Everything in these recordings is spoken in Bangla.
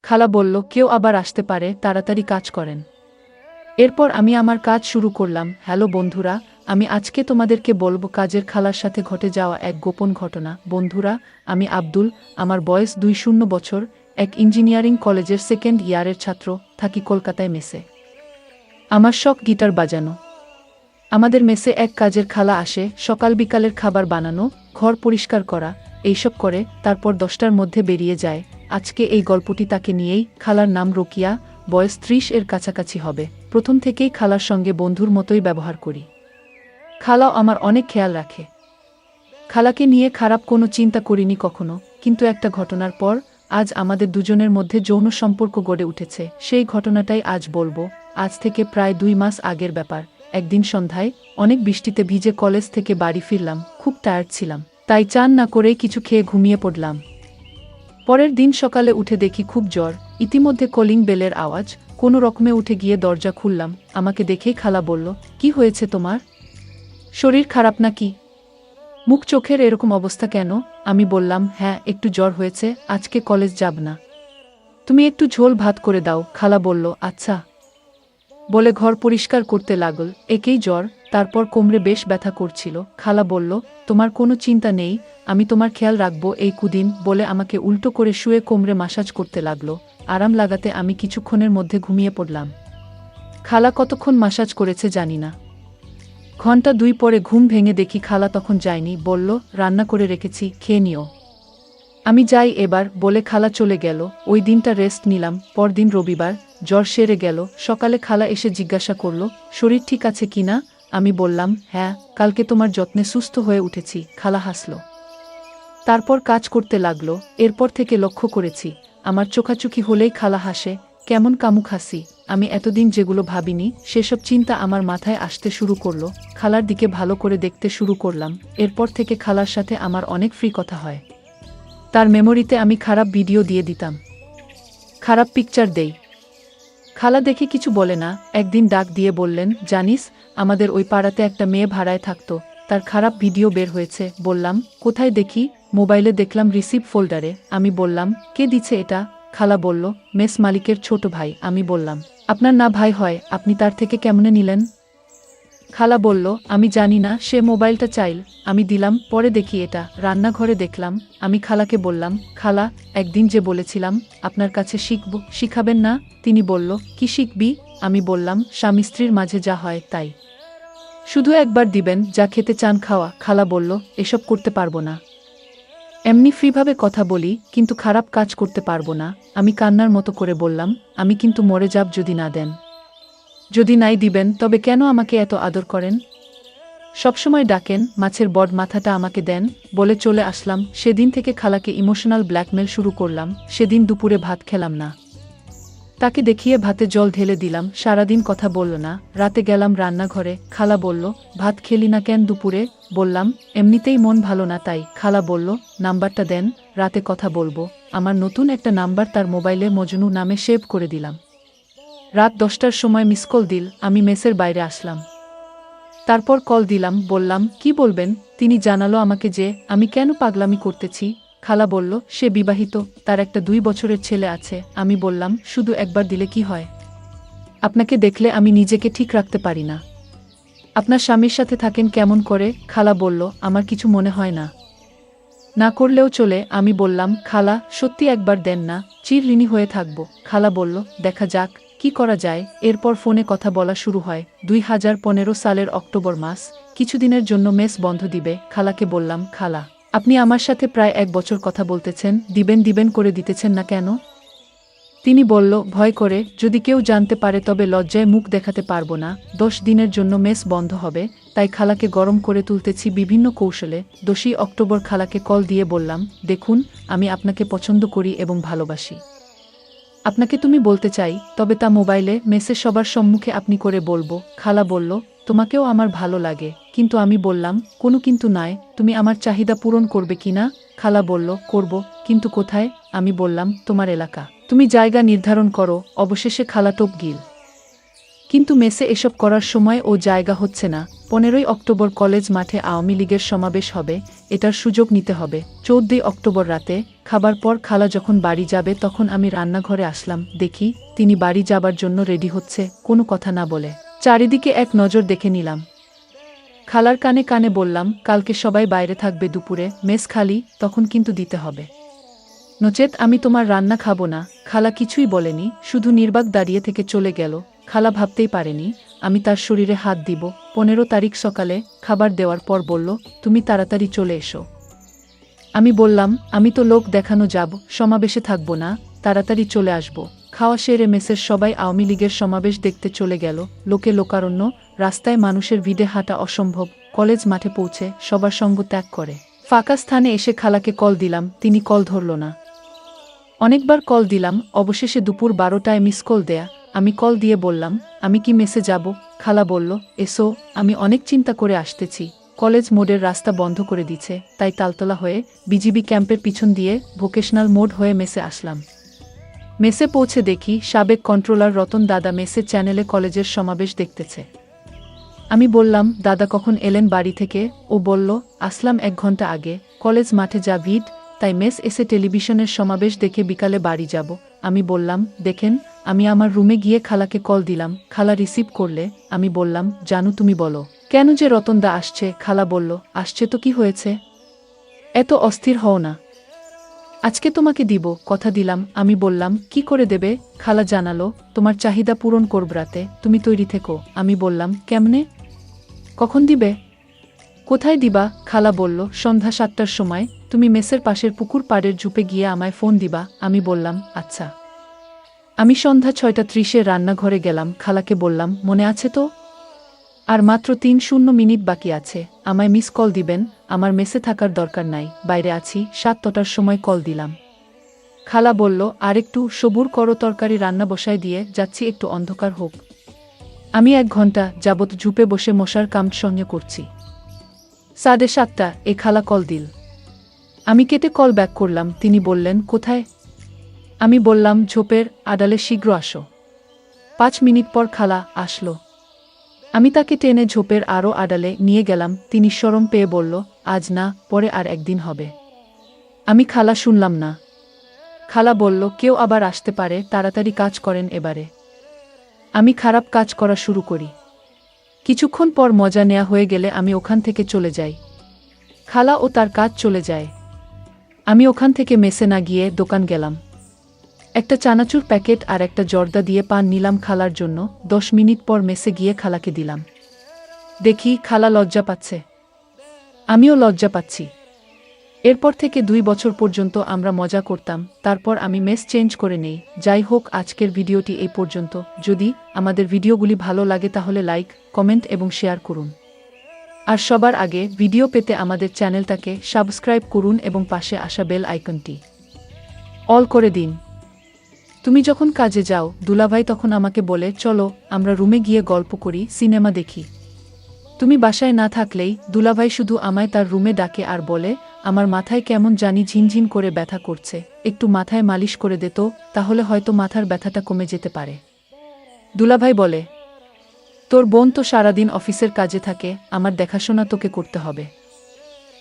খালা বলল, কেউ আবার আসতে পারে, তাড়াতাড়ি কাজ করেন। এরপর আমি আমার কাজ শুরু করলাম। হ্যালো বন্ধুরা, আমি আজকে তোমাদেরকে বলবো কাজের খালার সাথে ঘটে যাওয়া এক গোপন ঘটনা। বন্ধুরা, আমি আব্দুল, আমার বয়স 20 বছর, এক ইঞ্জিনিয়ারিং কলেজের সেকেন্ড ইয়ারের ছাত্র, থাকি কলকাতায় মেসে। আমার শখ গিটার বাজানো। আমাদের মেসে এক কাজের খালা আসে, সকাল বিকালের খাবার বানানো, ঘর পরিষ্কার করা, এইসব করে তারপর 10টার মধ্যে বেরিয়ে যায়। আজকে এই গল্পটি তাকে নিয়েই। খালার নাম রোকিয়া, বয়স 30 এর কাছাকাছি হবে। প্রথম থেকেই খালার সঙ্গে বন্ধুর মতোই ব্যবহার করি। খালাও আমার অনেক খেয়াল রাখে। খালাকে নিয়ে খারাপ কোনো চিন্তা করিনি কখনো, কিন্তু একটা ঘটনার পর আজ আমাদের দুজনের মধ্যে যৌন সম্পর্ক গড়ে উঠেছে। সেই ঘটনাটাই আজ বলবো। আজ থেকে প্রায় 2 মাস আগের ব্যাপার। একদিন সন্ধ্যায় অনেক বৃষ্টিতে ভিজে কলেজ থেকে বাড়ি ফিরলাম, খুব টায়ার্ড ছিলাম, তাই চান না করেই কিছু খেয়ে ঘুমিয়ে পড়লাম। পরের দিন সকালে উঠে দেখি খুব জ্বর। ইতিমধ্যে কলিং বেলের আওয়াজ, কোনো রকমে উঠে গিয়ে দরজা খুললাম। আমাকে দেখেই খালা বলল, কি হয়েছে তোমার? শরীর খারাপ নাকি? মুখ চোখের এরকম অবস্থা কেন? আমি বললাম, হ্যাঁ একটু জ্বর হয়েছে, আজকে কলেজ যাব না। তুমি একটু ঝোল ভাত করে দাও। খালা বলল, আচ্ছা। বলে ঘর পরিষ্কার করতে লাগল। একেই জ্বর, তারপর কোমরে বেশ ব্যথা করছিল। খালা বলল, তোমার কোনো চিন্তা নেই, আমি তোমার খেয়াল রাখবো এই কুদিন, বলে আমাকে উল্টো করে শুয়ে কোমরে মাসাজ করতে লাগলো। আরাম লাগাতে আমি কিছুক্ষণের মধ্যে ঘুমিয়ে পড়লাম। খালা কতক্ষণ মাসাজ করেছে জানি না। ঘন্টা 2 পরে ঘুম ভেঙে দেখি খালা তখন যায়নি, বলল, রান্না করে রেখেছি, খেয়ে নিও। আমি যাই এবার, বলে খালা চলে গেল। ওই দিনটা রেস্ট নিলাম। পরদিন রবিবার, জ্বর সেরে গেল। সকালে খালা এসে জিজ্ঞাসা করল, শরীর ঠিক আছে কিনা? আমি বললাম, হ্যাঁ, কালকে তোমার যত্নে সুস্থ হয়ে উঠেছি। খালা হাসল। তারপর কাজ করতে লাগলো। এরপর থেকে লক্ষ্য করেছি, আমার চোখাচোখি হলেই খালা হাসে, কেমন কামুক হাসি। আমি এতদিন যেগুলো ভাবিনি সেসব চিন্তা আমার মাথায় আসতে শুরু করলো। খালার দিকে ভালো করে দেখতে শুরু করলাম। এরপর থেকে খালার সাথে আমার অনেক ফ্রি কথা হয়। তার মেমোরিতে আমি খারাপ ভিডিও দিয়ে দিতাম, খারাপ পিকচার দেই। খালা দেখে কিছু বলে না। একদিন ডাক দিয়ে বললেন, জানিস, আমাদের ওই পাড়াতে একটা মেয়ে ভাড়ায় থাকতো, তার খারাপ ভিডিও বের হয়েছে। বললাম, কোথায় দেখি? মোবাইলে দেখলাম রিসিভ ফোল্ডারে। আমি বললাম, কে দিছে এটা? খালা বলল, মেস মালিকের ছোট ভাই। আমি বললাম, আপনার না ভাই হয়, আপনি তার থেকে কেমনে নিলেন? খালা বলল, আমি জানি না, সে মোবাইলটা চাইল, আমি দিলাম। পরে দেখি এটা রান্নাঘরে দেখলাম। আমি খালাকে বললাম, খালা, একদিন যে বলেছিলাম আপনার কাছে শিখব, শিখাবেন না? তিনি বলল, কি শিখবি? আমি বললাম, স্বামী স্ত্রীর মাঝে যা হয় তাই। শুধু একবার দিবেন, যা খেতে চান খাওয়া। খালা বলল, এসব করতে পারবো না। এমনি ফ্রিভাবে কথা বলি, কিন্তু খারাপ কাজ করতে পারবো না। আমি কান্নার মতো করে বললাম, আমি কিন্তু মরে যাব যদি না দেন। যদি নাই দিবেন, তবে কেন আমাকে এত আদর করেন? সবসময় ডাকেন, মাছের বড মাথাটা আমাকে দেন, বলে চলে আসলাম। সেদিন থেকে খালাকে ইমোশনাল ব্ল্যাকমেল শুরু করলাম। সেদিন দুপুরে ভাত খেলাম না। তাকে দেখিয়ে ভাতে জল ঢেলে দিলাম। সারাদিন কথা বলল না। রাতে গেলাম রান্নাঘরে। খালা বলল, ভাত খেলি না কেন দুপুরে? বললাম, এমনিতেই মন ভালো না তাই। খালা বলল, নাম্বারটা দেন, রাতে কথা বলবো। আমার নতুন একটা নাম্বার তার মোবাইলে মজনু নামে সেভ করে দিলাম। রাত 10টার সময় মিসকল দিল। আমি মেসের বাইরে আসলাম। তারপর কল দিলাম, বললাম, কি বলবেন? তিনি জানালো আমাকে যে আমি কেন পাগলামি করতেছি। খালা বলল, সে বিবাহিত, তার একটা 2 বছরের ছেলে আছে। আমি বললাম, শুধু একবার দিলে কি হয়? আপনাকে দেখলে আমি নিজেকে ঠিক রাখতে পারি না। আপনার স্বামীর সাথে থাকেন কেমন করে? খালা বলল, আমার কিছু মনে হয় না, না করলেও চলে। আমি বললাম, খালা, সত্যি একবার দেন না, চিরঋণী হয়ে থাকবো। খালা বলল, দেখা যাক কি করা যায়। এরপর ফোনে কথা বলা শুরু হয়। 2015 সালের অক্টোবর মাস। কিছুদিনের জন্য মেস বন্ধ দিবে। খালাকে বললাম, খালা, আপনি আমার সাথে প্রায় 1 বছর কথা বলতেছেন, দিবেন দিবেন করে দিতেছেন না কেন? তিনি বলল, ভয় করে, যদি কেউ জানতে পারে তবে লজ্জায় মুখ দেখাতে পারবো না। 10 দিনের জন্য মেস বন্ধ হবে, তাই খালাকে গরম করে তুলতেছি বিভিন্ন কৌশলে। 10ই অক্টোবর খালাকে কল দিয়ে বললাম, দেখুন, আমি আপনাকে পছন্দ করি এবং ভালোবাসি। আপনাকে তুমি বলতে চাই, তবে তা মোবাইলে, মেসে সবার সম্মুখে আপনি করে বলবো। খালা বলল, তোমাকেও আমার ভালো লাগে। কিন্তু আমি বললাম, কোনো কিন্তু নয়, তুমি আমার চাহিদা পূরণ করবে কিনা? খালা বলল, করব, কিন্তু কোথায়? আমি বললাম, তোমার এলাকা, তুমি জায়গা নির্ধারণ করো। অবশেষে খালা টপ গিল কিন্তু মেসে এসব করার সময় ও জায়গা হচ্ছে না। 15ই অক্টোবর কলেজ মাঠে আওয়ামী লীগের সমাবেশ হবে, এটার সুযোগ নিতে হবে। 14ই অক্টোবর রাতে খাবার পর খালা যখন বাড়ি যাবে তখন আমি রান্নাঘরে আসলাম, দেখি তিনি বাড়ি যাবার জন্য রেডি হচ্ছে, কোনো কথা না বলে চারিদিকে এক নজর দেখে নিলাম। খালার কানে কানে বললাম, কালকে সবাই বাইরে থাকবে, দুপুরে মেস খালি, তখন কিন্তু দিতে হবে, নচেত আমি তোমার রান্না খাবো না। খালা কিছুই বলেনি, শুধু নির্বাক দাঁড়িয়ে থেকে চলে গেল। খালা ভাবতেই পারেনি আমি তার শরীরে হাত দিব। 15 তারিখ সকালে খাবার দেওয়ার পর বলল, তুমি তাড়াতাড়ি চলে এসো। আমি বললাম, আমি তো লোক দেখানো যাব, সমাবেশে থাকবো না, তাড়াতাড়ি চলে আসব। খাওয়া সেরে মেসের সবাই আওয়ামী লীগের সমাবেশ দেখতে চলে গেল। লোকে লোকারণ্য, রাস্তায় মানুষের ভিড়ে হাঁটা অসম্ভব। কলেজ মাঠে পৌঁছে সবার সঙ্গ ত্যাগ করে ফাঁকা স্থানে এসে খালাকে কল দিলাম, তিনি কল ধরল না। অনেকবার কল দিলাম, অবশেষে দুপুর 12টায় মিস কল দেয়া। আমি কল দিয়ে বললাম, আমি কি মেসে যাব? খালা বলল, এসো, আমি অনেক চিন্তা করে আসতেছি। কলেজ মোড়ের রাস্তা বন্ধ করে দিছে, তাই তালতলা হয়ে বিজিবি ক্যাম্পের পিছন দিয়ে ভোকেশনাল মোড় হয়ে মেসে আসলাম। মেসে পৌঁছে দেখি সাবেক কন্ট্রোলার রতন দাদা মেসে চ্যানেলে কলেজের সমাবেশ দেখতেছে। আমি বললাম, দাদা কখন এলেন বাড়ি থেকে? ও বলল, আসলাম 1 ঘন্টা আগে। কলেজ মাঠে যা ভিড়, তাই মেস এসে টেলিভিশনের সমাবেশ দেখে বিকালে বাড়ি যাব। আমি বললাম, দেখেন, আমি আমার রুমে গিয়ে খালাকে কল দিলাম। খালা রিসিভ করলে। আমি বললাম, জানু তুমি বলো কেন যে রতনদা আসছে? খালা বলল, আসছে তো কি হয়েছে, এত অস্থির হও না, আজকে তোমাকে দিব, কথা দিলাম। আমি বললাম, কি করে দেবে? খালা জানালো, তোমার চাহিদা পূরণ করব রাতে, তুমি তৈরি থেকো। আমি বললাম, কেমনে, কখন দিবে, কোথায় দিবা? খালা বলল, সন্ধ্যা 7টার সময় তুমি মেসের পাশের পুকুর পাড়ের ঝুপে গিয়ে আমায় ফোন দিবা। আমি বললাম, আচ্ছা। আমি সন্ধ্যা 6:30-এ রান্নাঘরে গেলাম, খালাকে বললাম, মনে আছে তো, আর মাত্র 3 মিনিট বাকি আছে, আমায় মিস কল দিবেন, আমার মেসে থাকার দরকার নাই, বাইরে আছি। 7টার সময় কল দিলাম। খালা বলল, আরেকটু সবুর করো, তরকারি রান্না বসায় দিয়ে যাচ্ছি, একটু অন্ধকার হোক। আমি 1 ঘন্টা যাবৎ ঝুপে বসে মশার কাম সঙ্গে করছি। 7:30 এ খালা কল দিল। আমি কেটে কল ব্যাক করলাম। তিনি বললেন, কোথায়? আমি বললাম, ঝোপের আড়ালে, শীঘ্র আসো। 5 মিনিট পর খালা আসলো। আমি তাকে টেনে ঝোপের আরও আড়ালে নিয়ে গেলাম। তিনি শরম পেয়ে বলল, আজ না, পরে আর একদিন হবে। আমি খালা শুনলাম না। খালা বলল, কেউ আবার আসতে পারে, তাড়াতাড়ি কাজ করেন এবারে। আমি খারাপ কাজ করা শুরু করি। কিছুক্ষণ পর মজা নেয়া হয়ে গেলে আমি ওখান থেকে চলে যাই। খালা ও তার কাজ চলে যায়। আমি ওখান থেকে মেসে না গিয়ে দোকান গেলাম। একটা চানাচুর প্যাকেট আর একটা জর্দা দিয়ে পান নিলাম খালার জন্য। 10 মিনিট পর মেসে গিয়ে খালাকে দিলাম। দেখি খালা লজ্জা পাচ্ছে, আমিও লজ্জা পাচ্ছি। এরপর থেকে 2 বছর পর্যন্ত আমরা মজা করতাম, তারপর আমি মেস চেঞ্জ করে নেই। যাই হোক, আজকের ভিডিওটি এই পর্যন্ত। যদি আমাদের ভিডিওগুলি ভালো লাগে তাহলে লাইক, কমেন্ট এবং শেয়ার করুন। আর সবার আগে ভিডিও পেতে আমাদের চ্যানেলটাকে সাবস্ক্রাইব করুন এবং পাশে আসা বেল আইকনটি অল করে দিন। তুমি যখন কাজে যাও, দুলাভাই তখন আমাকে বলে, চলো আমরা রুমে গিয়ে গল্প করি, সিনেমা দেখি। তুমি বাসায় না থাকলেই দুলাভাই শুধু আমায় তার রুমে ডাকে আর বলে, আমার মাথায় কেমন জানি ঝিনঝিন করে ব্যথা করছে, একটু মাথায় মালিশ করে দে তো, তাহলে হয়তো মাথার ব্যথাটা কমে যেতে পারে। দুলাভাই বলে, তোর বোন তো সারাদিন অফিসের কাজে থাকে, আমার দেখাশোনা তোকে করতে হবে।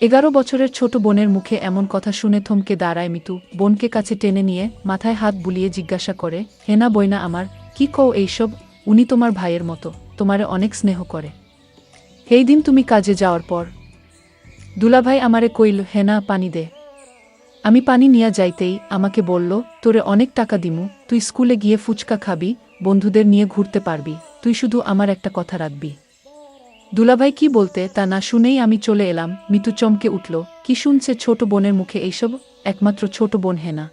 11 বছরের ছোট বোনের মুখে এমন কথা শুনে থমকে দাঁড়ায় মিতু। বোনকে কাছে টেনে নিয়ে মাথায় হাত বুলিয়ে জিজ্ঞাসা করে, হেনা বইনা আমার, কি কও এইসব? উনি তোমার ভাইয়ের মতো, তোমারে অনেক স্নেহ করে। সেই দিন তুমি কাজে যাওয়ার পর দুলাভাই আমারে কইল, হেনা পানি দে। আমি পানি নিয়া যাইতেই আমাকে বলল, তোরে অনেক টাকা দিমু, তুই স্কুলে গিয়ে ফুচকা খাবি, বন্ধুদের নিয়ে ঘুরতে পারবি, তুই শুধু আমার একটা কথা রাখবি। দুলাভাই কি বলতে তা না শুনেই আমি চলে এলাম। মিতু চমকে উঠল, কি শুনছে ছোট বোনের মুখে এইসব? একমাত্র ছোট বোন হেনা।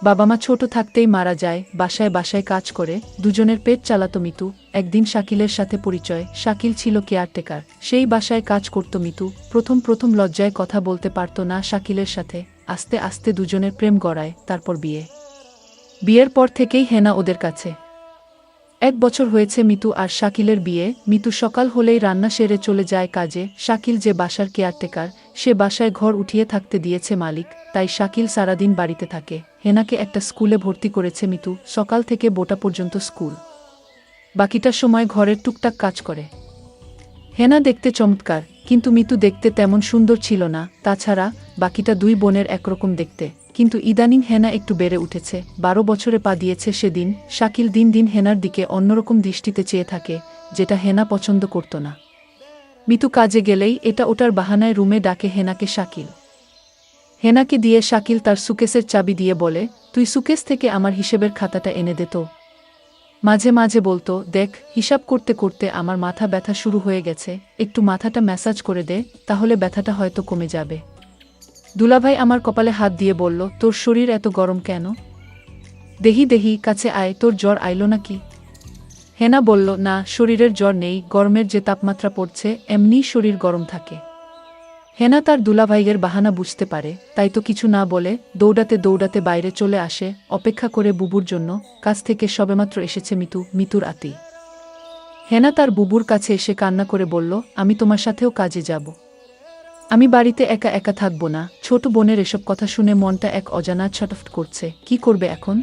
বাবা মা ছোট থাকতেই মারা যায়, বাসায় বাসায় কাজ করে দুজনের পেট চালাতো মিতু। একদিন শাকিলের সাথে পরিচয়। শাকিল ছিল কেয়ারটেকার, সেই বাসায় কাজ করত মিতু। প্রথম প্রথম লজ্জায় কথা বলতে পারত না শাকিলের সাথে, আস্তে আস্তে দুজনের প্রেম গড়ায়, তারপর বিয়ে। বিয়ের পর থেকেই হেনা ওদের কাছে। 1 বছর হয়েছে মিতু আর শাকিলের বিয়ে। মিতু সকাল হলেই রান্না সেরে চলে যায় কাজে। শাকিল যে বাসার কেয়ারটেকার, সে বাসায় ঘর উঠিয়ে থাকতে দিয়েছে মালিক, তাই শাকিল সারাদিন বাড়িতে থাকে। হেনাকে একটা স্কুলে ভর্তি করেছে মিতু, সকাল থেকে বোটা পর্যন্ত স্কুল। বাকিটা সময় ঘরের টুকটাক কাজ করে। হেনা দেখতে চমৎকার, কিন্তু মিতু দেখতে তেমন সুন্দর ছিল না। তাছাড়া বাকিটা দুই বোনের একরকম দেখতে, কিন্তু ইদানিং হেনা একটু বেড়ে উঠেছে। 12 বছরে পা দিয়েছে সেদিন। শাকিল দিন দিন হেনার দিকে অন্যরকম দৃষ্টিতে চেয়ে থাকে, যেটা হেনা পছন্দ করত না। মিতু কাজে গেলেই এটা ওটার বাহানায় রুমে ডাকে হেনাকে শাকিল। হেনাকে দিয়ে শাকিল তার সুকেসের চাবি দিয়ে বলে, তুই সুকেস থেকে আমার হিসেবের খাতাটা এনে দে তো। মাঝে মাঝে বলতো, দেখ, হিসাব করতে করতে আমার মাথা ব্যথা শুরু হয়ে গেছে, একটু মাথাটা ম্যাসাজ করে দে, তাহলে ব্যথাটা হয়তো কমে যাবে। দুলাভাই আমার কপালে হাত দিয়ে বলল, তোর শরীর এত গরম কেন? দেহি দেহি, কাছে আয়, তোর জ্বর আইলো নাকি? হেনা বলল, না, শরীরের জ্বর নেই, গরমের যে তাপমাত্রা পড়ছে এমনিই শরীর গরম থাকে। হেনা তার দুলাভাইয়ের বাহানা বুঝতে পারে, তাই তো কিছু না বলে দৌড়াতে দৌড়াতে বাইরে চলে আসে, অপেক্ষা করে বুবুর জন্য। কাছ থেকে সবেমাত্র এসেছে মিতুর আতি। হেনা তার বুবুর কাছে এসে কান্না করে বলল, আমি তোমার সাথেও কাজে যাব। আমি বাড়িতে একা একা থাকব না। ছোট বোনের এসব কথা শুনে মনটা এক অজানা ছটফট করছে। কি করবে এখন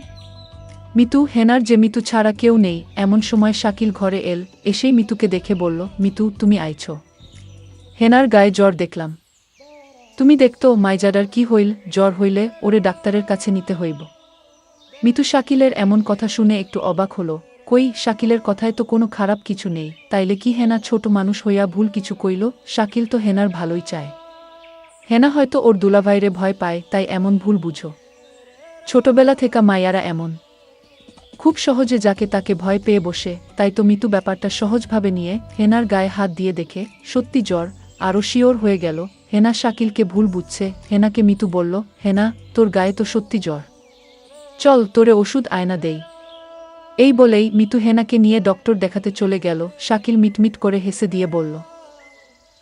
মিতু? হেনার যে মিতু ছাড়া কেউ নেই। এমন সময় শাকিল ঘরে এসেই মিতুকে দেখে বলল, মিতু, তুমি আইছ? হেনার গায়ে জ্বর দেখলাম। তুমি দেখতো মাইজাডার কি হইল? জ্বর হইলে ওরে ডাক্তারের কাছে নিতে হইব। মিতু শাকিলের এমন কথা শুনে একটু অবাক হলো। কই, শাকিলের কথায় তো কোনো খারাপ কিছু নেই, তাইলে কি হেনা ছোট মানুষ হইয়া ভুল কিছু কইল? শাকিল তো হেনার ভালোই চায়। হেনা হয়তো ওর দুলাভাইরে ভয় পায়, তাই এমন ভুল বুঝো। ছোটবেলা থেকে মায়ারা এমন, খুব সহজে যাকে তাকে ভয় পেয়ে বসে। তাই তো মিতু ব্যাপারটা সহজভাবে নিয়ে হেনার গায়ে হাত দিয়ে দেখে সত্যি জ্বর। আরও শিওর হয়ে গেল হেনা শাকিলকে ভুল বুঝছে। হেনাকে মিতু বলল, হেনা, তোর গায়ে তো সত্যি জ্বর, চল তোরে ওষুধ আয়না দেই। এই বলেই মিতু হেনাকে নিয়ে ডক্টর দেখাতে চলে গেল। শাকিল মিটমিট করে হেসে দিয়ে বলল,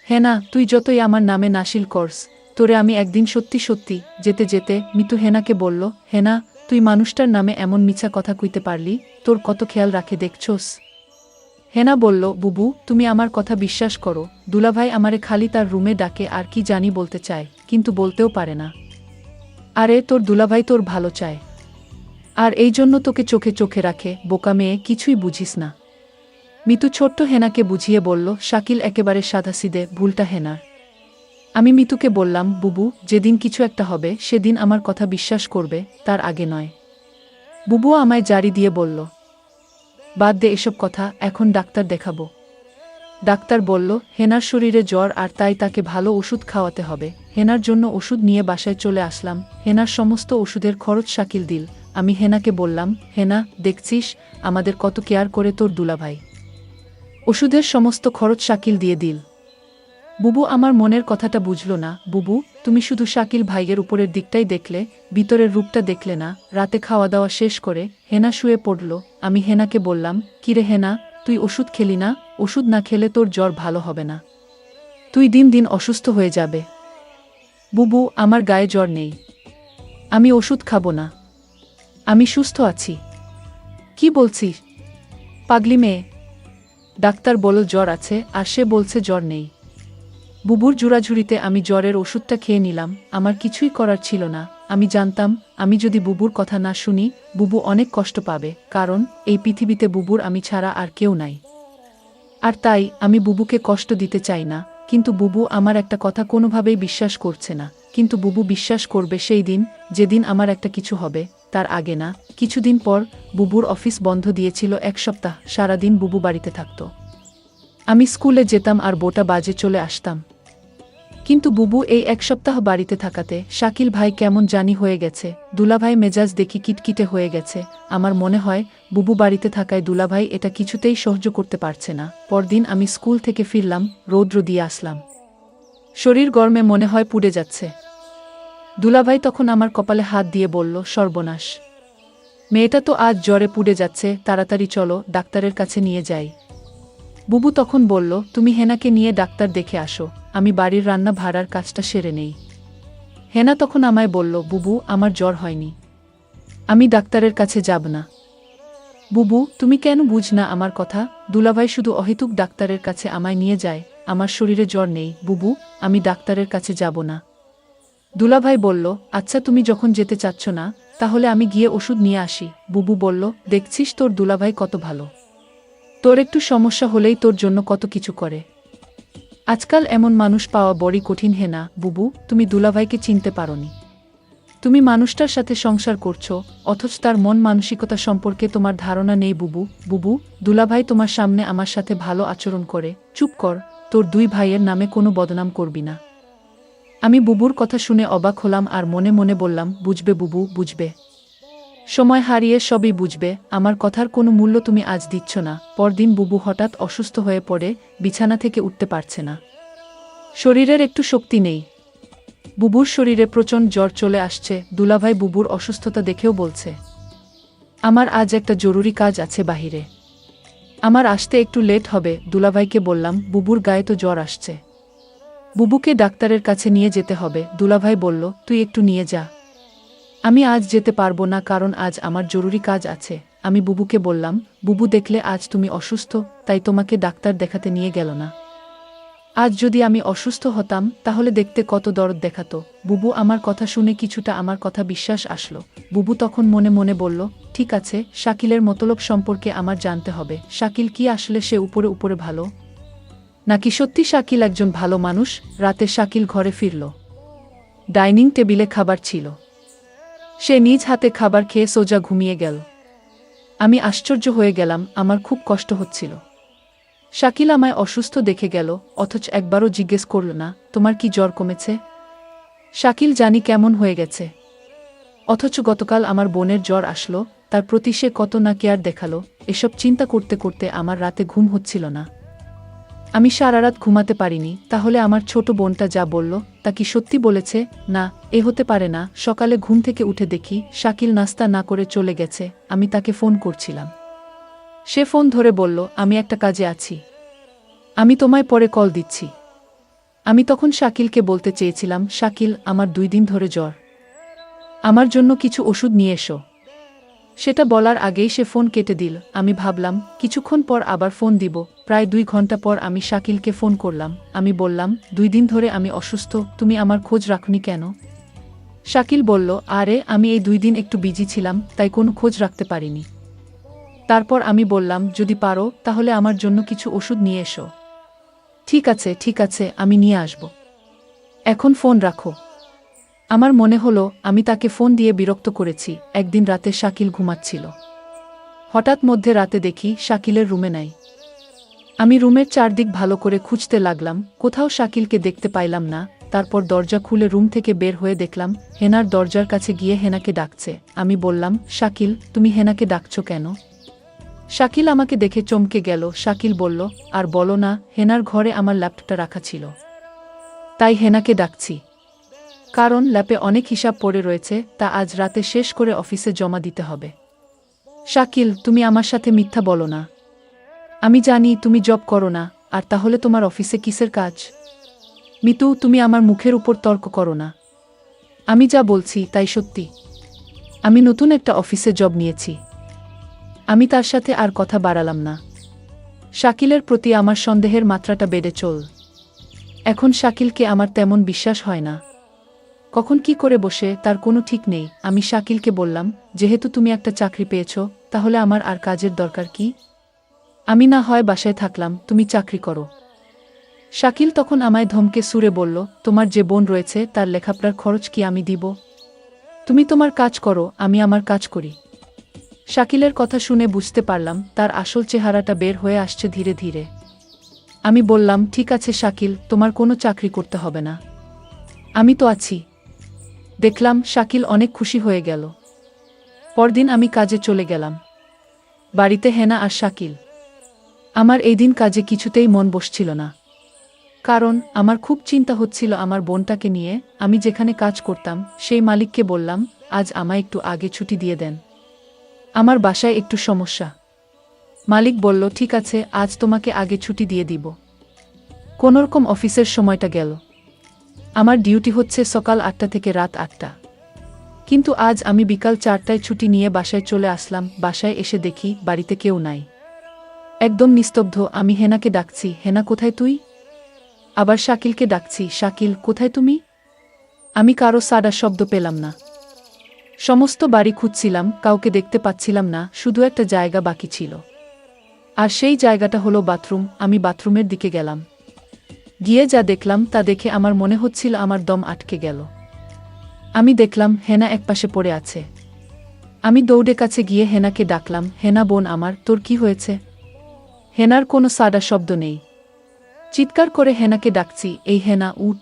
হেনা, তুই যতই আমার নামে নাশিল করস, তোরে আমি একদিন সত্যি সত্যি। যেতে যেতে মিতু হেনাকে বলল, হেনা, তুই মানুষটার নামে এমন মিছা কথা কইতে পারলি? তোর কত খেয়াল রাখে দেখছোস। হেনা বলল, বুবু, তুমি আমার কথা বিশ্বাস করো, দুলাভাই আমারে খালি তার রুমে ডাকে আর কি জানি বলতে চায়, কিন্তু বলতেও পারে না। আরে তোর দুলাভাই তোর ভালো চায়, আর এই জন্য তোকে চোখে চোখে রাখে। বোকা মেয়ে, কিছুই বুঝিস না। মিতু ছোট্ট হেনাকে বুঝিয়ে বলল। শাকিল একেবারে সাধাসিধে, ভুলটা হেনার। আমি মিতুকে বললাম, বুবু, যেদিন কিছু একটা হবে সেদিন আমার কথা বিশ্বাস করবে, তার আগে নয়। বুবু আমায় জারি দিয়ে বলল, বাদ দে এসব কথা, এখন ডাক্তার দেখাবো। ডাক্তার বলল, হেনার শরীরে জ্বর, আর তাই তাকে ভালো ওষুধ খাওয়াতে হবে। হেনার জন্য ওষুধ নিয়ে বাসায় চলে আসলাম। হেনার সমস্ত ওষুধের খরচ শাকিল দিল। আমি হেনাকে বললাম, হেনা, দেখছিস আমাদের কত কেয়ার করে তোর দুলাভাই। ওষুধের সমস্ত খরচ শাকিল দিয়ে দিল। বুবু আমার মনের কথাটা বুঝল না। বুবু, তুমি শুধু শাকিল ভাইয়ের উপরের দিকটাই দেখলে, ভিতরের রূপটা দেখলে না। রাতে খাওয়া দাওয়া শেষ করে হেনা শুয়ে পড়ল। আমি হেনাকে বললাম, কিরে হেনা, তুই ওষুধ খেলি না? ওষুধ না খেলে তোর জ্বর ভালো হবে না, তুই দিন দিন অসুস্থ হয়ে যাবে। বুবু, আমার গায়ে জ্বর নেই, আমি ওষুধ খাবো না, আমি সুস্থ আছি। কি বলছিস পাগলি মেয়ে? ডাক্তার বলল জ্বর আছে, আর সে বলছে জ্বর নেই। বুবুর জোড়াঝুড়িতে আমি জ্বরের ওষুধটা খেয়ে নিলাম। আমার কিছুই করার ছিল না। আমি জানতাম আমি যদি বুবুর কথা না শুনি, বুবু অনেক কষ্ট পাবে, কারণ এই পৃথিবীতে বুবুর আমি ছাড়া আর কেউ নাই। আর তাই আমি বুবুকে কষ্ট দিতে চাই না। কিন্তু বুবু আমার একটা কথা কোনোভাবেই বিশ্বাস করছে না। কিন্তু বুবু বিশ্বাস করবে সেই দিন, যেদিন আমার একটা কিছু হবে, তার আগে না। কিছুদিন পর বুবুর অফিস বন্ধ দিয়েছিল 1 সপ্তাহ। সারাদিন বুবু বাড়িতে থাকত। আমি স্কুলে যেতাম আর 2টা বাজে চলে আসতাম। কিন্তু বুবু এই 1 সপ্তাহ বাড়িতে থাকাতে শাকিল ভাই কেমন জানি হয়ে গেছে। দুলাভাই মেজাজ দেখি কিটকিটে হয়ে গেছে। আমার মনে হয় বুবু বাড়িতে থাকায় দুলাভাই এটা কিছুতেই সহ্য করতে পারছে না। পরদিন আমি স্কুল থেকে ফিরলাম, রৌদ্র দিয়ে আসলাম, শরীর গরমে মনে হয় পুড়ে যাচ্ছে। দুলাভাই তখন আমার কপালে হাত দিয়ে বলল, সর্বনাশ, মেয়েটা তো আজ জ্বরে পুড়ে যাচ্ছে, তাড়াতাড়ি চলো ডাক্তারের কাছে নিয়ে যাই। বুবু তখন বলল, তুমি হেনাকে নিয়ে ডাক্তার দেখে আসো, আমি বাড়ির রান্না ভাড়ার কাজটা সেরে নেই। হেনা তখন আমায় বলল, বুবু, আমার জ্বর হয়নি, আমি ডাক্তারের কাছে যাব না। বুবু, তুমি কেন বুঝ না আমার কথা? দুলাভাই শুধু অহেতুক ডাক্তারের কাছে আমায় নিয়ে যায়। আমার শরীরে জ্বর নেই বুবু, আমি ডাক্তারের কাছে যাব না। দুলাভাই বলল, আচ্ছা তুমি যখন যেতে চাচ্ছ না, তাহলে আমি গিয়ে ওষুধ নিয়ে আসি। বুবু বলল, দেখছিস তোর দুলাভাই কত ভালো। তোর একটু সমস্যা হলেই তোর জন্য কত কিছু করে। আজকাল এমন মানুষ পাওয়া বড়ই কঠিন। হেনা, বুবু, তুমি দুলাভাইকে চিনতে পারোনি। তুমি মানুষটার সাথে সংসার করছো, অথচ তার মন মানসিকতা সম্পর্কে তোমার ধারণা নেই। বুবু, বুবু, দুলাভাই তোমার সামনে আমার সাথে ভালো আচরণ করে। চুপ কর, তোর দুই ভাইয়ের নামে কোনো বদনাম করবি না। আমি বুবুর কথা শুনে অবাক হলাম আর মনে মনে বললাম, বুঝবে বুবু, বুঝবে। সময় হারিয়ে সবই বুঝবে। আমার কথার কোনো মূল্য তুমি আজ দিচ্ছ না। পরদিন বুবু হঠাৎ অসুস্থ হয়ে পড়ে, বিছানা থেকে উঠতে পারছে না। শরীরের একটু শক্তি নেই। বুবুর শরীরে প্রচণ্ড জ্বর চলে আসছে। দুলাভাই বুবুর অসুস্থতা দেখেও বলছে, আমার আজ একটা জরুরি কাজ আছে বাহিরে, আমার আসতে একটু লেট হবে। দুলাভাইকে বললাম, বুবুর গায়ে তো জ্বর আসছে, বুবুকে ডাক্তারের কাছে নিয়ে যেতে হবে। দুলাভাই বলল, তুই একটু নিয়ে যা। আমি আজ যেতে পারবো না, কারণ আজ আমার জরুরি কাজ আছে। আমি বুবুকে বললাম, বুবু দেখলে আজ তুমি অসুস্থ, তাই তোমাকে ডাক্তার দেখাতে নিয়ে গেল না। আজ যদি আমি অসুস্থ হতাম তাহলে দেখতে কত দরদ দেখাতো। বুবু আমার কথা শুনে কিছুটা আমার কথা বিশ্বাস আসলো। বুবু তখন মনে মনে বলল, ঠিক আছে, শাকিলের মতলব সম্পর্কে আমার জানতে হবে। শাকিল কি আসলে সে উপরে উপরে ভালো, নাকি সত্যি শাকিল একজন ভালো মানুষ? রাতে শাকিল ঘরে ফিরল। ডাইনিং টেবিলে খাবার ছিল। সে নিজ হাতে খাবার খেয়ে সোজা ঘুমিয়ে গেল। আমি আশ্চর্য হয়ে গেলাম, আমার খুব কষ্ট হচ্ছিল। শাকিল আমায় অসুস্থ দেখে গেল, অথচ একবারও জিজ্ঞেস করল না, তোমার কি জ্বর কমেছে? শাকিল জানি কেমন হয়ে গেছে। অথচ গতকাল আমার বোনের জ্বর আসলো, তার প্রতি সে কত না কেয়ার দেখালো। এসব চিন্তা করতে করতে আমার রাতে ঘুম হচ্ছিল না। আমি সারা রাত ঘুমাতে পারিনি। তাহলে আমার ছোট বোনটা যা বলল তা কি সত্যি বলেছে? না, এ হতে পারে না। সকালে ঘুম থেকে উঠে দেখি শাকিল নাস্তা না করে চলে গেছে। আমি তাকে ফোন করছিলাম। সে ফোন ধরে বলল, আমি একটা কাজে আছি, আমি তোমায় পরে কল দিচ্ছি। আমি তখন শাকিলকে বলতে চেয়েছিলাম, শাকিল, আমার 2 দিন ধরে জ্বর, আমার জন্য কিছু ওষুধ নিয়ে এসো। সেটা বলার আগেই সে ফোন কেটে দিল। আমি ভাবলাম কিছুক্ষণ পর আবার ফোন দিব। প্রায় 2 ঘন্টা পর আমি শাকিলকে ফোন করলাম। আমি বললাম, 2 দিন ধরে আমি অসুস্থ, তুমি আমার খোঁজ রাখনি কেন? শাকিল বলল, আরে আমি এই 2 দিন একটু বিজি ছিলাম, তাই কোনো খোঁজ রাখতে পারিনি। তারপর আমি বললাম, যদি পারো তাহলে আমার জন্য কিছু ওষুধ নিয়ে এসো। ঠিক আছে, ঠিক আছে, আমি নিয়ে আসব। এখন ফোন রাখো। আমার মনে হলো আমি তাকে ফোন দিয়ে বিরক্ত করেছি। একদিন রাতে শাকিল ঘুমাচ্ছিল। হঠাৎ মধ্যে রাতে দেখি শাকিলের রুমে নাই। আমি রুমের চারদিক ভালো করে খুঁজতে লাগলাম, কোথাও শাকিলকে দেখতে পাইলাম না। তারপর দরজা খুলে রুম থেকে বের হয়ে দেখলাম হেনার দরজার কাছে গিয়ে হেনাকে ডাকছে। আমি বললাম, শাকিল, তুমি হেনাকে ডাকছো কেন? শাকিল আমাকে দেখে চমকে গেল। শাকিল বলল, আর বলো না, হেনার ঘরে আমার ল্যাপটপটা রাখা ছিল, তাই হেনাকে ডাকছি। কারণ ল্যাপে অনেক হিসাব পড়ে রয়েছে, তা আজ রাতে শেষ করে অফিসে জমা দিতে হবে। শাকিল, তুমি আমার সাথে মিথ্যা বলো না। আমি জানি তুমি জব করো না, আর তাহলে তোমার অফিসে কিসের কাজ? মিতু, তুমি আমার মুখের উপর তর্ক করো না। আমি যা বলছি তাই সত্যি। আমি নতুন একটা অফিসে জব নিয়েছি। আমি তার সাথে আর কথা বাড়ালাম না। শাকিলের প্রতি আমার সন্দেহের মাত্রাটা বেড়ে চল। এখন শাকিলকে আমার তেমন বিশ্বাস হয় না। কখন কি করে বসে তার কোনো ঠিক নেই। আমি শাকিলকে বললাম, যেহেতু তুমি একটা চাকরি পেয়েছ, তাহলে আমার আর কাজের দরকার কি? আমি না হয় বাসায় থাকলাম, তুমি চাকরি করো। শাকিল তখন আমায় ধমকে সুরে বলল, তোমার যে বোন রয়েছে তার লেখাপড়ার খরচ কি আমি দিব? তুমি তোমার কাজ করো, আমি আমার কাজ করি। শাকিলের কথা শুনে বুঝতে পারলাম তার আসল চেহারাটা বের হয়ে আসছে ধীরে ধীরে। আমি বললাম, ঠিক আছে শাকিল, তোমার কোনো চাকরি করতে হবে না, আমি তো আছি। দেখলাম শাকিল অনেক খুশি হয়ে গেল। পরদিন আমি কাজে চলে গেলাম। বাড়িতে হেনা আর শাকিল। আমার এই দিন কাজে কিছুতেই মন বসছিল না। কারণ আমার খুব চিন্তা হচ্ছিল আমার বোনটাকে নিয়ে। আমি যেখানে কাজ করতাম সেই মালিককে বললাম, আজ আমায় একটু আগে ছুটি দিয়ে দেন, আমার বাসায় একটু সমস্যা। মালিক বলল, ঠিক আছে, আজ তোমাকে আগে ছুটি দিয়ে দিব। কোনোরকম অফিসের সময়টা গেল। আমার ডিউটি হচ্ছে সকাল 8টা থেকে রাত 8টা। কিন্তু আজ আমি বিকাল 4টায় ছুটি নিয়ে বাসায় চলে আসলাম। বাসায় এসে দেখি বাড়িতে কেউ নাই, একদম নিস্তব্ধ। আমি হেনাকে ডাকছি, হেনা কোথায় তুই? আবার শাকিলকে ডাকছি, শাকিল কোথায় তুমি? আমি কারো সাড়া শব্দ পেলাম না। সমস্ত বাড়ি খুঁজছিলাম, কাউকে দেখতে পাচ্ছিলাম না, শুধু একটা জায়গা বাকি ছিল। আর সেই জায়গাটা হলো বাথরুম। আমি বাথরুমের দিকে গেলাম। গিয়ে যা দেখলাম তা দেখে আমার মনে হচ্ছিল আমার দম আটকে গেল। আমি দেখলাম হেনা একপাশে পড়ে আছে। আমি দৌড়ে কাছে গিয়ে হেনাকে ডাকলাম, হেনা বোন আমার, তোর কি হয়েছে? হেনার কোনো সাদা শব্দ নেই। চিৎকার করে হেনাকে ডাকছি, এই হেনা উঠ।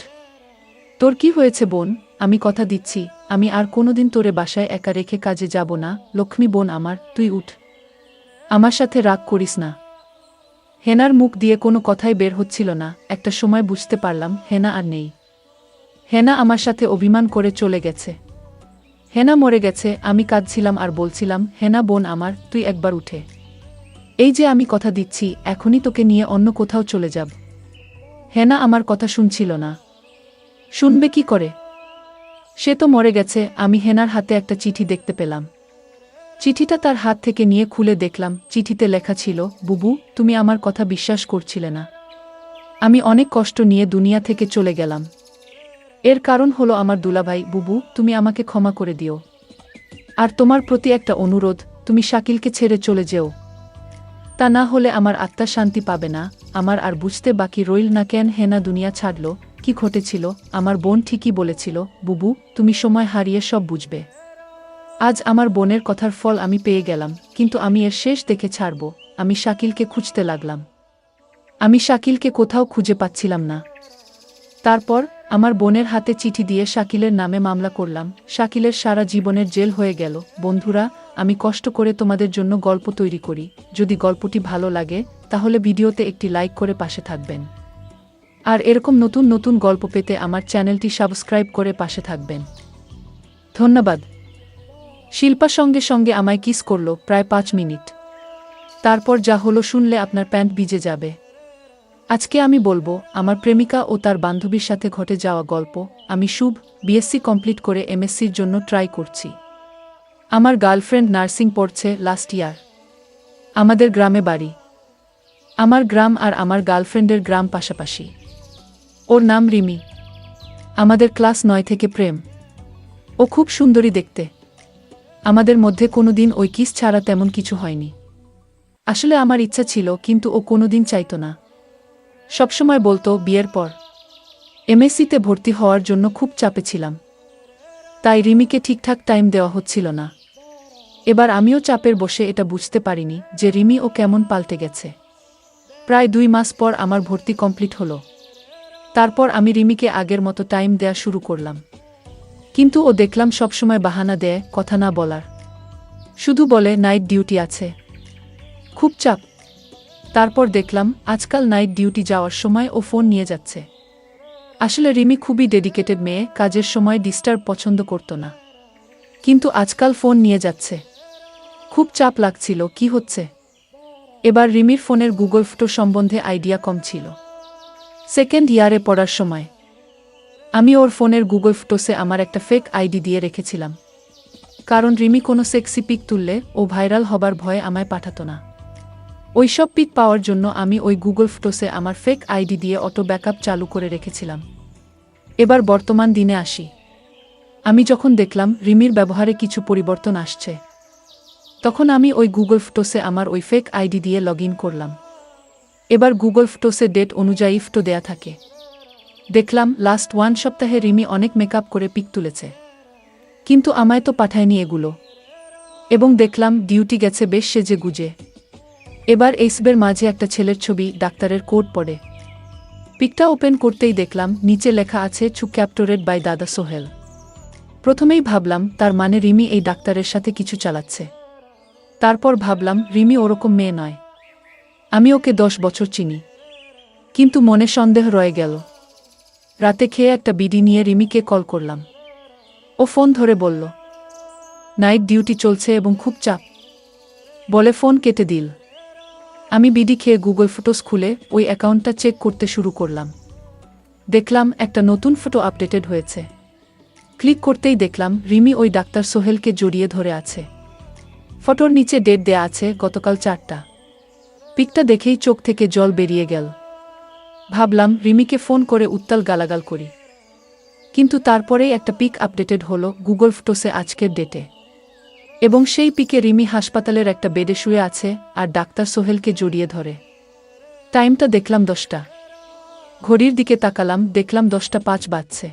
তোর কি হয়েছে বোন? আমি কথা দিচ্ছি, আমি আর কোনোদিন তোরে বাসায় একা রেখে কাজে যাব না। লক্ষ্মী বোন আমার, তুই উঠ। আমার সাথে রাগ করিস না। হেনার মুখ দিয়ে কোনো কথাই বের হচ্ছিল না। একটা সময় বুঝতে পারলাম হেনা আর নেই। হেনা আমার সাথে অভিমান করে চলে গেছে। হেনা মরে গেছে। আমি কাঁদছিলাম আর বলছিলাম, হেনা বোন আমার, তুই একবার উঠে। এই যে আমি কথা দিচ্ছি, এখনই তোকে নিয়ে অন্য কোথাও চলে যাব। হেনা আমার কথা শুনছিল না। শুনবে কি করে? সে তো মরে গেছে। আমি হেনার হাতে একটা চিঠি দেখতে পেলাম। চিঠিটা তার হাত থেকে নিয়ে খুলে দেখলাম, চিঠিতে লেখা ছিল, বুবু, তুমি আমার কথা বিশ্বাস করছিলে না। আমি অনেক কষ্ট নিয়ে দুনিয়া থেকে চলে গেলাম। এর কারণ হলো আমার দুলাভাই। বুবু, তুমি আমাকে ক্ষমা করে দিও। আর তোমার প্রতি একটা অনুরোধ, তুমি শাকিলকে ছেড়ে চলে যেও। তা না হলে আমার আত্মা শান্তি পাবে না। আমার আর বুঝতে বাকি রইল না কেন হেনা দুনিয়া ছাড়ল, কি ঘটেছিল। আমার বোন ঠিকই বলেছিল, বুবু, তুমি সময় হারিয়ে সব বুঝবে। আজ আমার বোনের কথার ফল আমি পেয়ে গেলাম, কিন্তু আমি এর শেষ দেখে ছাড়ব। আমি শাকিলকে খুঁজতে লাগলাম। আমি শাকিলকে কোথাও খুঁজে পাচ্ছিলাম না। তারপর আমার বোনের হাতে চিঠি দিয়ে শাকিলের নামে মামলা করলাম। শাকিলের সারা জীবনের জেল হয়ে গেল। বন্ধুরা, আমি কষ্ট করে তোমাদের জন্য গল্প তৈরি করি। যদি গল্পটি ভালো লাগে তাহলে ভিডিওতে একটি লাইক করে পাশে থাকবেন। আর এরকম নতুন নতুন গল্প পেতে আমার চ্যানেলটি সাবস্ক্রাইব করে পাশে থাকবেন। ধন্যবাদ। শিল্পা সঙ্গে সঙ্গে আমায় কিস করল প্রায় 5 মিনিট। তারপর যা হলো শুনলে আপনার প্যান্ট ভিজে যাবে। আজকে আমি বলবো আমার প্রেমিকা ও তার বান্ধবীর সাথে ঘটে যাওয়া গল্প। আমি শুভ, বিএসসি কমপ্লিট করে এমএসসির জন্য ট্রাই করছি। আমার গার্লফ্রেন্ড নার্সিং পড়ছে, লাস্ট ইয়ার। আমাদের গ্রামে বাড়ি। আমার গ্রাম আর আমার গার্লফ্রেন্ডের গ্রাম পাশাপাশি। ওর নাম রিমি। আমাদের ক্লাস 9 থেকে প্রেম। ও খুব সুন্দরী দেখতে। আমাদের মধ্যে কোনোদিন ওই কিস ছাড়া তেমন কিছু হয়নি। আসলে আমার ইচ্ছা ছিল, কিন্তু ও কোনোদিন চাইতো না। সবসময় বলতো বিয়ের পর। এমএসসিতে ভর্তি হওয়ার জন্য খুব চাপে ছিলাম। তাই রিমিকে ঠিকঠাক টাইম দেওয়া হচ্ছিল না। এবার আমিও চাপের বসে এটা বুঝতে পারিনি যে রিমি ও কেমন পাল্টে গেছে। প্রায় 2 মাস পর আমার ভর্তি কমপ্লিট হলো। তারপর আমি রিমিকে আগের মতো টাইম দেয়া শুরু করলাম। কিন্তু ও দেখলাম সবসময় বাহানা দেয়, কথা না বলার। শুধু বলে নাইট ডিউটি আছে, খুব চাপ। তারপর দেখলাম আজকাল নাইট ডিউটি যাওয়ার সময় ও ফোন নিয়ে যাচ্ছে। আসলে রিমি খুবই ডেডিকেটেড মেয়ে, কাজের সময় ডিস্টার্ব পছন্দ করত না। কিন্তু আজকাল ফোন নিয়ে যাচ্ছে। খুব চাপ লাগছিল, কি হচ্ছে। এবার রিমির ফোনের গুগল ফটো সম্বন্ধে আইডিয়া কম ছিল। সেকেন্ড ইয়ারে পড়ার সময় আমি ওর ফোনের গুগল ফটোসে আমার একটা ফেক আইডি দিয়ে রেখেছিলাম। কারণ রিমি কোনো সেক্সি পিক তুললে ও ভাইরাল হবার ভয়ে আমায় পাঠাতো না। ওইসব পিক পাওয়ার জন্য আমি ওই গুগল ফটোসে আমার ফেক আইডি দিয়ে অটো ব্যাকআপ চালু করে রেখেছিলাম। এবার বর্তমান দিনে আসি। আমি যখন দেখলাম রিমির ব্যবহারে কিছু পরিবর্তন আসছে, তখন আমি ওই গুগল ফটোসে আমার ওই ফেক আইডি দিয়ে লগ ইন করলাম। এবার গুগল ফটোসে ডেট অনুযায়ী ফটো দেয়া থাকে। দেখলাম লাস্ট 1 সপ্তাহে রিমি অনেক মেকআপ করে পিক তুলেছে, কিন্তু আমায় তো পাঠায়নি এগুলো। এবং দেখলাম ডিউটি গেছে বেশ সেজে গুজে। এবার এইসবের মাঝে একটা ছেলের ছবি, ডাক্তারের কোট পরে। পিকটা ওপেন করতেই দেখলাম নিচে লেখা আছে টু ক্যাপ্টরেড বাই দাদা সোহেল। প্রথমেই ভাবলাম তার মানে রিমি এই ডাক্তারের সাথে কিছু চালাচ্ছে। তারপর ভাবলাম রিমি ওরকম মেয়ে নয়। আমি ওকে 10 বছর চিনি। কিন্তু মনে সন্দেহ রয়ে গেল। রাতে খেয়ে একটা বিডি নিয়ে রিমিকে কল করলাম। ও ফোন ধরে বলল নাইট ডিউটি চলছে এবং খুব চাপ, বলে ফোন কেটে দিল। আমি বিডি খেয়ে গুগল ফটোস খুলে ওই অ্যাকাউন্টটা চেক করতে শুরু করলাম। দেখলাম একটা নতুন ফটো আপডেটেড হয়েছে। ক্লিক করতেই দেখলাম রিমি ওই ডাক্তার সোহেলকে জড়িয়ে ধরে আছে। ফটোর নিচে ডেট দেয়া আছে গতকাল 4টা। পিকটা দেখেই চোখ থেকে জল বেরিয়ে গেল। ভাবলাম রিমিকে ফোন করে উত্তাল গালাগাল করি। কিন্তু তারপরেই একটা পিক আপডেটেড হলো গুগল ফটোসে আজকের ডেটে। এবং সেই পিকে রিমি হাসপাতালের একটা বেডে শুয়ে আছে আর ডাক্তার সোহেলকে জড়িয়ে ধরে। টাইমটা দেখলাম 10টা। ঘড়ির দিকে তাকালাম, দেখলাম 10টা 5 বাজছে।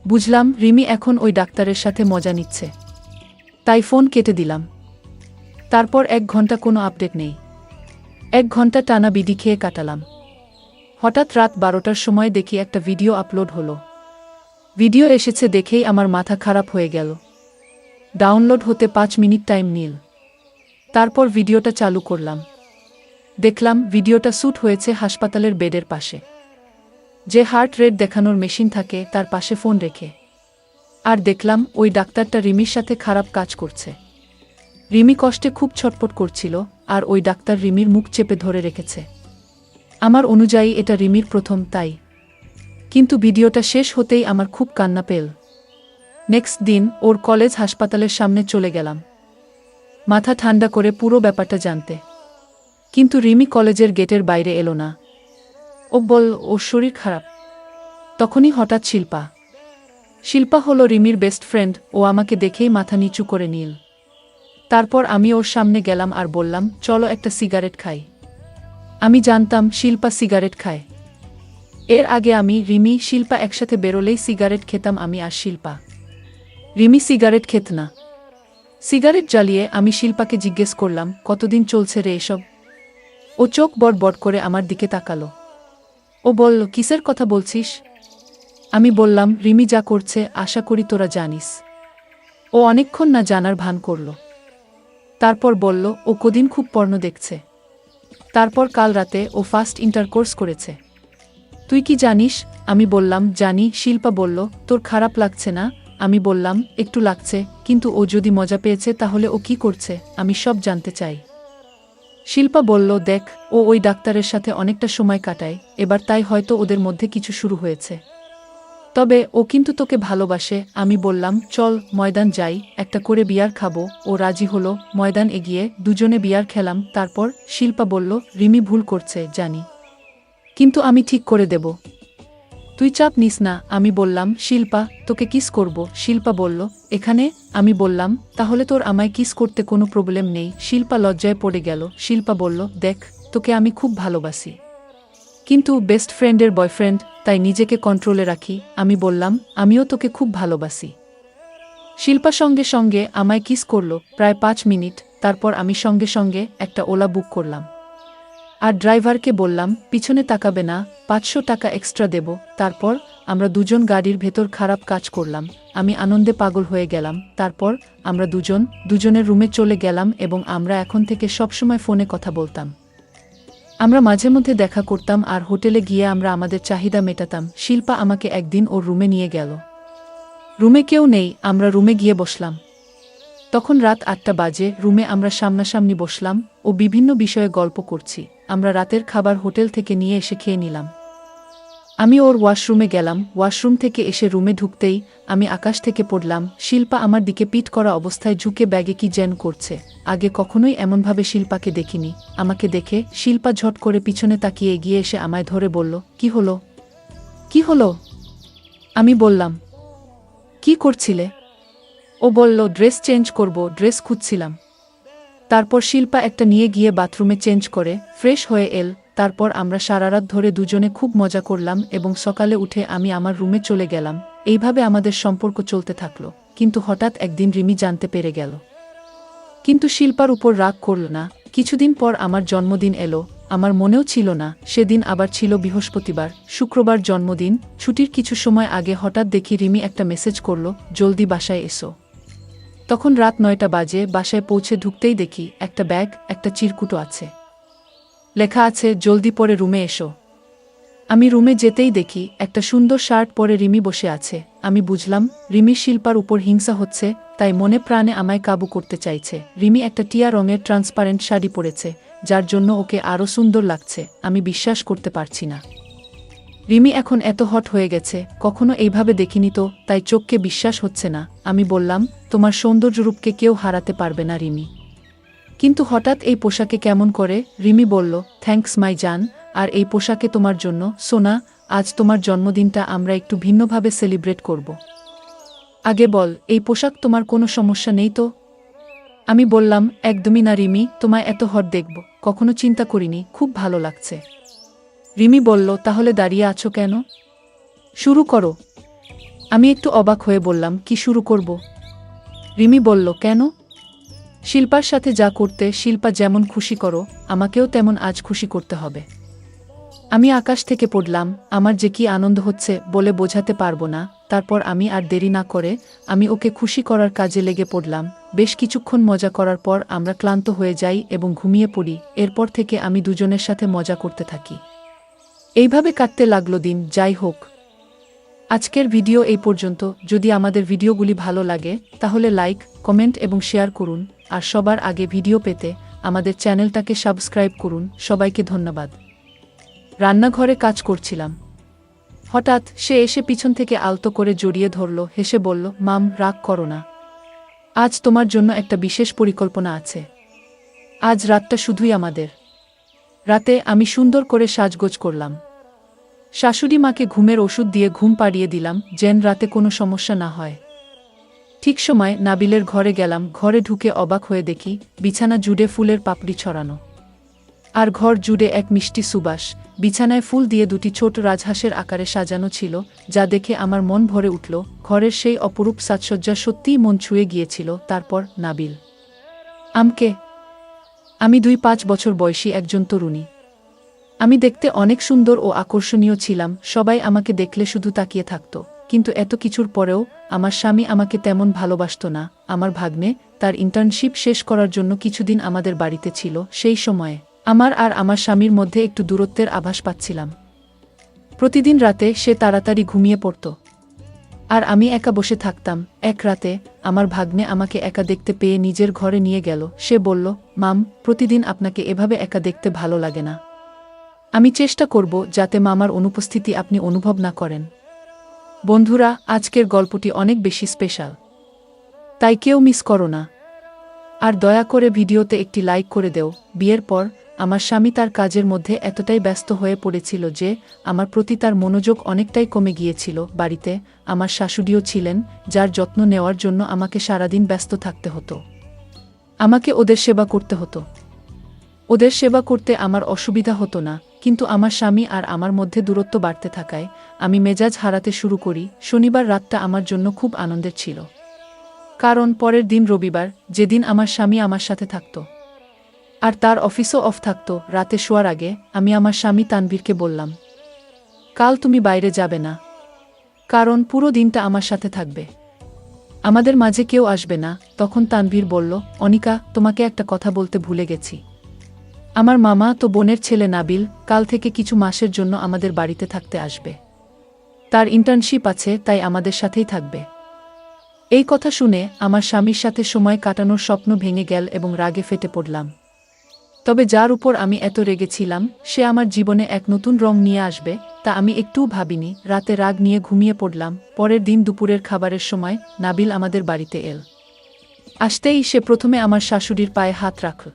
বুঝলাম রিমি এখন ওই ডাক্তারের সাথে মজা নিচ্ছে। তাই ফোন কেটে দিলাম। তারপর 1 ঘন্টা কোনো আপডেট নেই। 1 ঘন্টা টানা বিড়ি খেয়ে কাটালাম। হঠাৎ রাত 12টার সময় দেখি একটা ভিডিও আপলোড হলো। ভিডিও এসেছে দেখেই আমার মাথা খারাপ হয়ে গেল। ডাউনলোড হতে 5 মিনিট টাইম নিল। তারপর ভিডিওটা চালু করলাম। দেখলাম ভিডিওটা শ্যুট হয়েছে হাসপাতালের বেডের পাশে। যে হার্ট রেট দেখানোর মেশিন থাকে তার পাশে ফোন রেখে। আর দেখলাম ওই ডাক্তারটা রিমির সাথে খারাপ কাজ করছে। রিমি কষ্টে খুব ছটপট করছিল আর ওই ডাক্তার রিমির মুখ চেপে ধরে রেখেছে। আমার অনুযায়ী এটা রিমির প্রথম, তাই। কিন্তু ভিডিওটা শেষ হতেই আমার খুব কান্না পেল। নেক্সট দিন ওর কলেজ হাসপাতালের সামনে চলে গেলাম, মাথা ঠান্ডা করে পুরো ব্যাপারটা জানতে। কিন্তু রিমি কলেজের গেটের বাইরে এলো না। ও বল ওর শরীর খারাপ। তখনই হঠাৎ শিল্পা হলো রিমির বেস্ট ফ্রেন্ড। ও আমাকে দেখেই মাথা নিচু করে নিল। তারপর আমি ওর সামনে গেলাম আর বললাম, চলো একটা সিগারেট খাই। আমি জানতাম শিল্পা সিগারেট খায়। এর আগে আমি, রিমি, শিল্পা একসাথে বেরোলেই সিগারেট খেতাম আমি আর শিল্পা। রিমি সিগারেট খেত না। সিগারেট জ্বালিয়ে আমি শিল্পাকে জিজ্ঞেস করলাম, কতদিন চলছে রে এসব? ও চোখ বড় বড় করে আমার দিকে তাকালো। ও বলল, কিসের কথা বলছিস? আমি বললাম, রিমি যা করছে আশা করি তোরা জানিস। ও অনেকক্ষণ না জানার ভান করল। তারপর বলল, ও কদিন খুব পর্ন দেখছে। তারপর কাল রাতে ও ফার্স্ট ইন্টারকোর্স করেছে। তুই কি জানিস? আমি বললাম, জানি। শিল্পা বলল, তোর খারাপ লাগছে না? আমি বললাম, একটু লাগছে, কিন্তু ও যদি মজা পেয়েছে তাহলে ও কি করছে আমি সব জানতে চাই। শিল্পা বলল, দেখ, ও ওই ডাক্তারের সাথে অনেকটা সময় কাটায়, এবার তাই হয়তো ওদের মধ্যে কিছু শুরু হয়েছে। তবে ও কিন্তু তোকে ভালোবাসে। আমি বললাম, চল ময়দান যাই, একটা করে বিয়ার খাবো। ও রাজি হলো। ময়দান এগিয়ে দুজনে বিয়ার খেলাম। তারপর শিল্পা বলল, রিমি ভুল করছে জানি, কিন্তু আমি ঠিক করে দেব, তুই চাপ নিস না। আমি বললাম, শিল্পা, তোকে কিস করব। শিল্পা বলল, এখানে? আমি বললাম, তাহলে তোর আমায় কিস করতে কোনো প্রবলেম নেই। শিল্পা লজ্জায় পড়ে গেল। শিল্পা বলল, দেখ, তোকে আমি খুব ভালোবাসি, কিন্তু বেস্ট ফ্রেন্ডের বয়ফ্রেন্ড, তাই নিজেকে কন্ট্রোলে রাখি। আমি বললাম, আমিও তোকে খুব ভালোবাসি। শিল্পা সঙ্গে সঙ্গে আমায় কিস করল প্রায় 5 মিনিট। তারপর আমি সঙ্গে সঙ্গে একটা ওলা বুক করলাম আর ড্রাইভারকে বললাম, পিছনে তাকাবে না, 500 টাকা এক্সট্রা দেব। তারপর আমরা দুজন গাড়ির ভেতর খারাপ কাজ করলাম। আমি আনন্দে পাগল হয়ে গেলাম। তারপর আমরা দুজনের রুমে চলে গেলাম এবং আমরা এখন থেকে সবসময় ফোনে কথা বলতাম। আমরা মাঝে মধ্যে দেখা করতাম আর হোটেলে গিয়ে আমরা আমাদের চাহিদা মেটাতাম। শিল্পা আমাকে একদিন ওর রুমে নিয়ে গেল। রুমে কেউ নেই। আমরা রুমে গিয়ে বসলাম। তখন রাত 8টা বাজে। রুমে আমরা সামনাসামনি বসলাম ও বিভিন্ন বিষয়ে গল্প করছি। আমরা রাতের খাবার হোটেল থেকে নিয়ে এসে খেয়ে নিলাম। আমি ওর ওয়াশরুমে গেলাম। ওয়াশরুম থেকে এসে রুমে ঢুকতেই আমি আকাশ থেকে পড়লাম। শিল্পা আমার দিকে পিঠ করা অবস্থায় ঝুঁকে ব্যাগে কি যেন করছে। আগে কখনোই এমনভাবে শিল্পাকে দেখিনি। আমাকে দেখে শিল্পা ঝট করে পিছনে তাকিয়ে এগিয়ে এসে আমায় ধরে বলল, কি হলো? কি হলো? আমি বললাম, কি করছিলে? ও বলল, ড্রেস চেঞ্জ করব, ড্রেস খুঁজছিলাম। তারপর শিল্পা একটা নিয়ে গিয়ে বাথরুমে চেঞ্জ করে ফ্রেশ হয়ে এল। তারপর আমরা সারারাত ধরে দুজনে খুব মজা করলাম এবং সকালে উঠে আমি আমার রুমে চলে গেলাম। এইভাবে আমাদের সম্পর্ক চলতে থাকলো। কিন্তু হঠাৎ একদিন রিমি জানতে পেরে গেল। কিন্তু শিল্পার উপর রাগ করল না। কিছুদিন পর আমার জন্মদিন এলো। আমার মনেও ছিল না সেদিন আবার ছিল বৃহস্পতিবার। শুক্রবার জন্মদিন। ছুটির কিছু সময় আগে হঠাৎ দেখি রিমি একটা মেসেজ করল, জলদি বাসায় এসো। তখন রাত 9টা বাজে। বাসায় পৌঁছে ঢুকতেই দেখি একটা ব্যাগ, একটা চিরকুটো আছে। লেখা আছে, জলদি পরে রুমে এসো। আমি রুমে যেতেই দেখি একটা সুন্দর শার্ট পরে রিমি বসে আছে। আমি বুঝলাম রিমি শিল্পার উপর হিংসা হচ্ছে, তাই মনে প্রাণে আমায় কাবু করতে চাইছে। রিমি একটা টিয়া রঙের ট্রান্সপারেন্ট শাড়ি পরেছে, যার জন্য ওকে আরও সুন্দর লাগছে। আমি বিশ্বাস করতে পারছি না রিমি এখন এত হট হয়ে গেছে। কখনো এইভাবে দেখিনি তো, তাই চোখকে বিশ্বাস হচ্ছে না। আমি বললাম, তোমার সৌন্দর্যরূপকে কেউ হারাতে পারবে না রিমি। কিন্তু হঠাৎ এই পোশাকে কেমন করে? রিমি বলল, থ্যাঙ্কস মাই জান, আর এই পোশাকে তোমার জন্য। সোনা, আজ তোমার জন্মদিনটা আমরা একটু ভিন্নভাবে সেলিব্রেট করব। আগে বল, এই পোশাক তোমার কোনো সমস্যা নেই তো? আমি বললাম, একদমই না রিমি, তোমায় এত হট দেখব কখনো চিন্তা করিনি, খুব ভালো লাগছে। রিমি বলল, তাহলে দাঁড়িয়ে আছো কেন? শুরু করো। আমি একটু অবাক হয়ে বললাম, কি শুরু করব? রিমি বলল, কেন? শিল্পার সাথে যা করতে শিল্পা যেমন খুশি করো, আমাকেও তেমন আজ খুশি করতে হবে। আমি আকাশ থেকে পড়লাম, আমার যে কি আনন্দ হচ্ছে বলে বোঝাতে পারবো না। তারপর আমি আর দেরি না করে আমি ওকে খুশি করার কাজে লেগে পড়লাম। বেশ কিছুক্ষণ মজা করার পর আমরা ক্লান্ত হয়ে যাই এবং ঘুমিয়ে পড়ি। এরপর থেকে আমি দুজনের সাথে মজা করতে থাকি। এইভাবে কাটতে লাগলো দিন। যাই হোক, আজকের ভিডিও এই পর্যন্ত। যদি আমাদের ভিডিওগুলি ভালো লাগে তাহলে লাইক, কমেন্ট এবং শেয়ার করুন। আর সবার আগে ভিডিও পেতে আমাদের চ্যানেলটাকে সাবস্ক্রাইব করুন। সবাইকে ধন্যবাদ। রান্নাঘরে কাজ করছিলাম, হঠাৎ সে এসে পিছন থেকে আলতো করে জড়িয়ে ধরল, হেসে বলল, মাম, রাগ করো না। আজ তোমার জন্য একটা বিশেষ পরিকল্পনা আছে। আজ রাতটা শুধুই আমাদের। রাতে আমি সুন্দর করে সাজগোজ করলাম। শাশুড়ি মাকে ঘুমের ওষুধ দিয়ে ঘুম পাড়িয়ে দিলাম, যেন রাতে কোনো সমস্যা না হয়। ঠিক সময় নাবিলের ঘরে গেলাম। ঘরে ঢুকে অবাক হয়ে দেখি বিছানা জুড়ে ফুলের পাপড়ি ছড়ানো, আর ঘর জুড়ে এক মিষ্টি সুবাস। বিছানায় ফুল দিয়ে দুটি ছোট রাজহাঁসের আকারে সাজানো ছিল, যা দেখে আমার মন ভরে উঠল। ঘরের সেই অপরূপ সাজসজ্জা সত্যিই মন ছুঁয়ে গিয়েছিল। তারপর নাবিল আমকে। আমি 2-5 বছর বয়সী একজন তরুণী। আমি দেখতে অনেক সুন্দর ও আকর্ষণীয় ছিলাম। সবাই আমাকে দেখলে শুধু তাকিয়ে থাকত। কিন্তু এত কিছুর পরেও আমার স্বামী আমাকে তেমন ভালোবাসত না। আমার ভাগ্নে তার ইন্টার্নশিপ শেষ করার জন্য কিছুদিন আমাদের বাড়িতে ছিল। সেই সময়ে আমার আর আমার স্বামীর মধ্যে একটু দূরত্বের আভাস পাচ্ছিলাম। প্রতিদিন রাতে সে তাড়াতাড়ি ঘুমিয়ে পড়ত, আর আমি একা বসে থাকতাম। এক রাতে আমার ভাগ্নে আমাকে একা দেখতে পেয়ে নিজের ঘরে নিয়ে গেল। সে বলল, মাম, প্রতিদিন আপনাকে এভাবে একা দেখতে ভালো লাগে না। আমি চেষ্টা করব যাতে মামার অনুপস্থিতি আপনি অনুভব না করেন। বন্ধুরা, আজকের গল্পটি অনেক বেশি স্পেশাল, তাই কেউ মিস করো না। আর দয়া করে ভিডিওতে একটি লাইক করে দেও। বিয়ের পর আমার স্বামী তার কাজের মধ্যে এতটাই ব্যস্ত হয়ে পড়েছিল যে আমার প্রতি তার মনোযোগ অনেকটাই কমে গিয়েছিল। বাড়িতে আমার শাশুড়িও ছিলেন, যার যত্ন নেওয়ার জন্য আমাকে সারাদিন ব্যস্ত থাকতে হতো। আমাকে ওদের সেবা করতে হতো। ওদের সেবা করতে আমার অসুবিধা হতো না, কিন্তু আমার স্বামী আর আমার মধ্যে দূরত্ব বাড়তে থাকায় আমি মেজাজ হারাতে শুরু করি। শনিবার রাতটা আমার জন্য খুব আনন্দের ছিল, কারণ পরের দিন রবিবার, যেদিন আমার স্বামী আমার সাথে থাকত আর তার অফিসও অফ থাকত। রাতে শোয়ার আগে আমি আমার স্বামী তানভীরকে বললাম, কাল তুমি বাইরে যাবে না, কারণ পুরো দিনটা আমার সাথে থাকবে। আমাদের মাঝে কেউ আসবে না। তখন তানভীর বলল, অনিকা, তোমাকে একটা কথা বলতে ভুলে গেছি। আমার মামা তো বোনের ছেলে নাবিল কাল থেকে কিছু মাসের জন্য আমাদের বাড়িতে থাকতে আসবে। তার ইন্টার্নশিপ আছে, তাই আমাদের সাথেই থাকবে। এই কথা শুনে আমার স্বামীর সাথে সময় কাটানোর স্বপ্ন ভেঙে গেল এবং রাগে ফেটে পড়লাম। তবে যার উপর আমি এত রেগেছিলাম সে আমার জীবনে এক নতুন রং নিয়ে আসবে তা আমি একটুও ভাবিনি। রাতে রাগ নিয়ে ঘুমিয়ে পড়লাম। পরের দিন দুপুরের খাবারের সময় নাবিল আমাদের বাড়িতে এল। আসতেই সে প্রথমে আমার শাশুড়ির পায়ে হাত রাখল,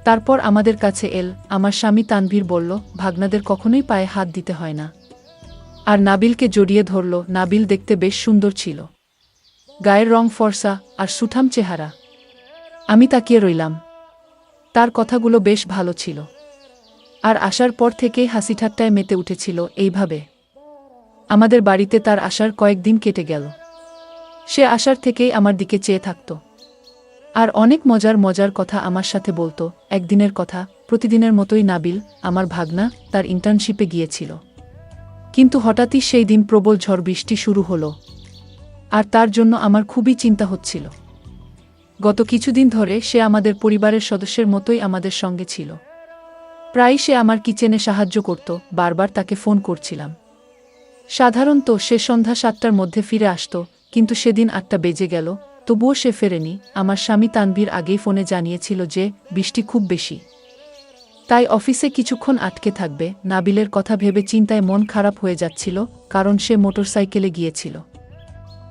তারপর আমাদের কাছে এল। আমার স্বামী তানভীর বলল, ভাগনাদের কখনোই পায়ে হাত দিতে হয় না, আর নাবিলকে জড়িয়ে ধরল। নাবিল দেখতে বেশ সুন্দর ছিল, গায়ের রং ফর্সা আর সুঠাম চেহারা। আমি তাকিয়ে রইলাম। তার কথাগুলো বেশ ভালো ছিল, আর আসার পর থেকেই হাসিঠাট্টায় মেতে উঠেছিল। এইভাবে আমাদের বাড়িতে তার আসার কয়েকদিন কেটে গেল। সে আসার থেকেই আমার দিকে চেয়ে থাকত, আর অনেক মজার মজার কথা আমার সাথে বলতো। একদিনের কথা, প্রতিদিনের মতোই নাবিল, আমার ভাগনা, তার ইন্টার্নশিপে গিয়েছিল। কিন্তু হঠাৎই সেই দিন প্রবল ঝড় বৃষ্টি শুরু হলো, আর তার জন্য আমার খুবই চিন্তা হচ্ছিল। গত কিছুদিন ধরে সে আমাদের পরিবারের সদস্যের মতোই আমাদের সঙ্গে ছিল। প্রায়ই সে আমার কিচেনে সাহায্য করত। বারবার তাকে ফোন করছিলাম। সাধারণত সে সন্ধ্যা 7টার মধ্যে ফিরে আসত, কিন্তু সেদিন 8টা বেজে গেল, তবুও সে ফেরেনি। আমার স্বামী তানভীর আগেই ফোনে জানিয়েছিল যে বৃষ্টি খুব বেশি, তাই অফিসে কিছুক্ষণ আটকে থাকবে। নাবিলের কথা ভেবে চিন্তায় মন খারাপ হয়ে যাচ্ছিল, কারণ সে মোটরসাইকেলে গিয়েছিল।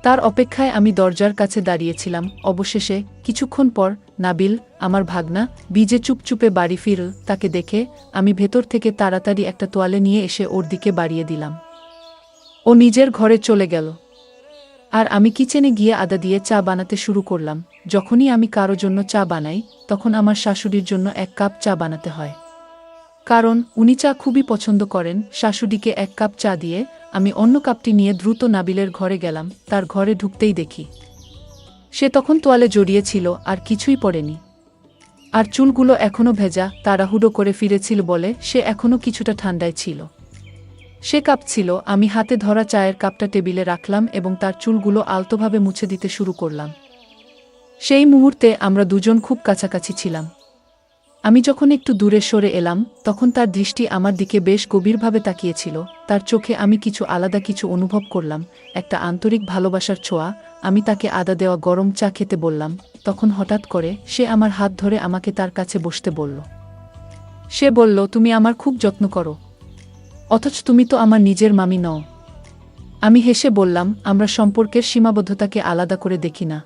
তার অপেক্ষায় আমি দরজার কাছে দাঁড়িয়েছিলাম। অবশেষে কিছুক্ষণ পর নাবিল, আমার ভাগনা, ভিজে চুপচুপে বাড়ি ফিরল। তাকে দেখে আমি ভেতর থেকে তাড়াতাড়ি একটা তোয়ালে নিয়ে এসে ওর দিকে বাড়িয়ে দিলাম। ও নিজের ঘরে চলে গেল। আর আমি কিচেনে গিয়ে আদা দিয়ে চা বানাতে শুরু করলাম। যখনই আমি কারো জন্য চা বানাই, তখন আমার শাশুড়ির জন্য 1 কাপ চা বানাতে হয়। কারণ উনি চা খুবই পছন্দ করেন। শাশুড়িকে 1 কাপ চা দিয়ে আমি অন্য কাপটি নিয়ে দ্রুত নাবিলের ঘরে গেলাম। তার ঘরে ঢুকতেই দেখি সে তখন তোয়ালে জড়িয়ে ছিল আর কিছুই পরেনি। আর চুলগুলো এখনো ভেজা। তাড়াহুড়ো করে ফিরেছিল বলে সে এখনো কিছুটা ঠান্ডায় ছিল। সে কাঁপছিল। আমি হাতে ধরা চায়ের কাপটা টেবিলে রাখলাম এবং তার চুলগুলো আলতোভাবে মুছে দিতে শুরু করলাম। সেই মুহূর্তে আমরা দুজন খুব কাছাকাছি ছিলাম। আমি যখন একটু দূরে সরে এলাম, তখন তার দৃষ্টি আমার দিকে বেশ গভীরভাবে তাকিয়েছিল। তার চোখে আমি কিছু আলাদা কিছু অনুভব করলাম, একটা আন্তরিক ভালোবাসার ছোঁয়া। আমি তাকে আদা দেওয়া গরম চা খেতে বললাম। তখন হঠাৎ করে সে আমার হাত ধরে আমাকে তার কাছে বসতে বলল। সে বলল, তুমি আমার খুব যত্ন করো, অথচ তুমি তো আমার নিজের মামি নও। আমি হেসে বললাম, আমরা সম্পর্কের সীমাবদ্ধতাকে আলাদা করে দেখি না।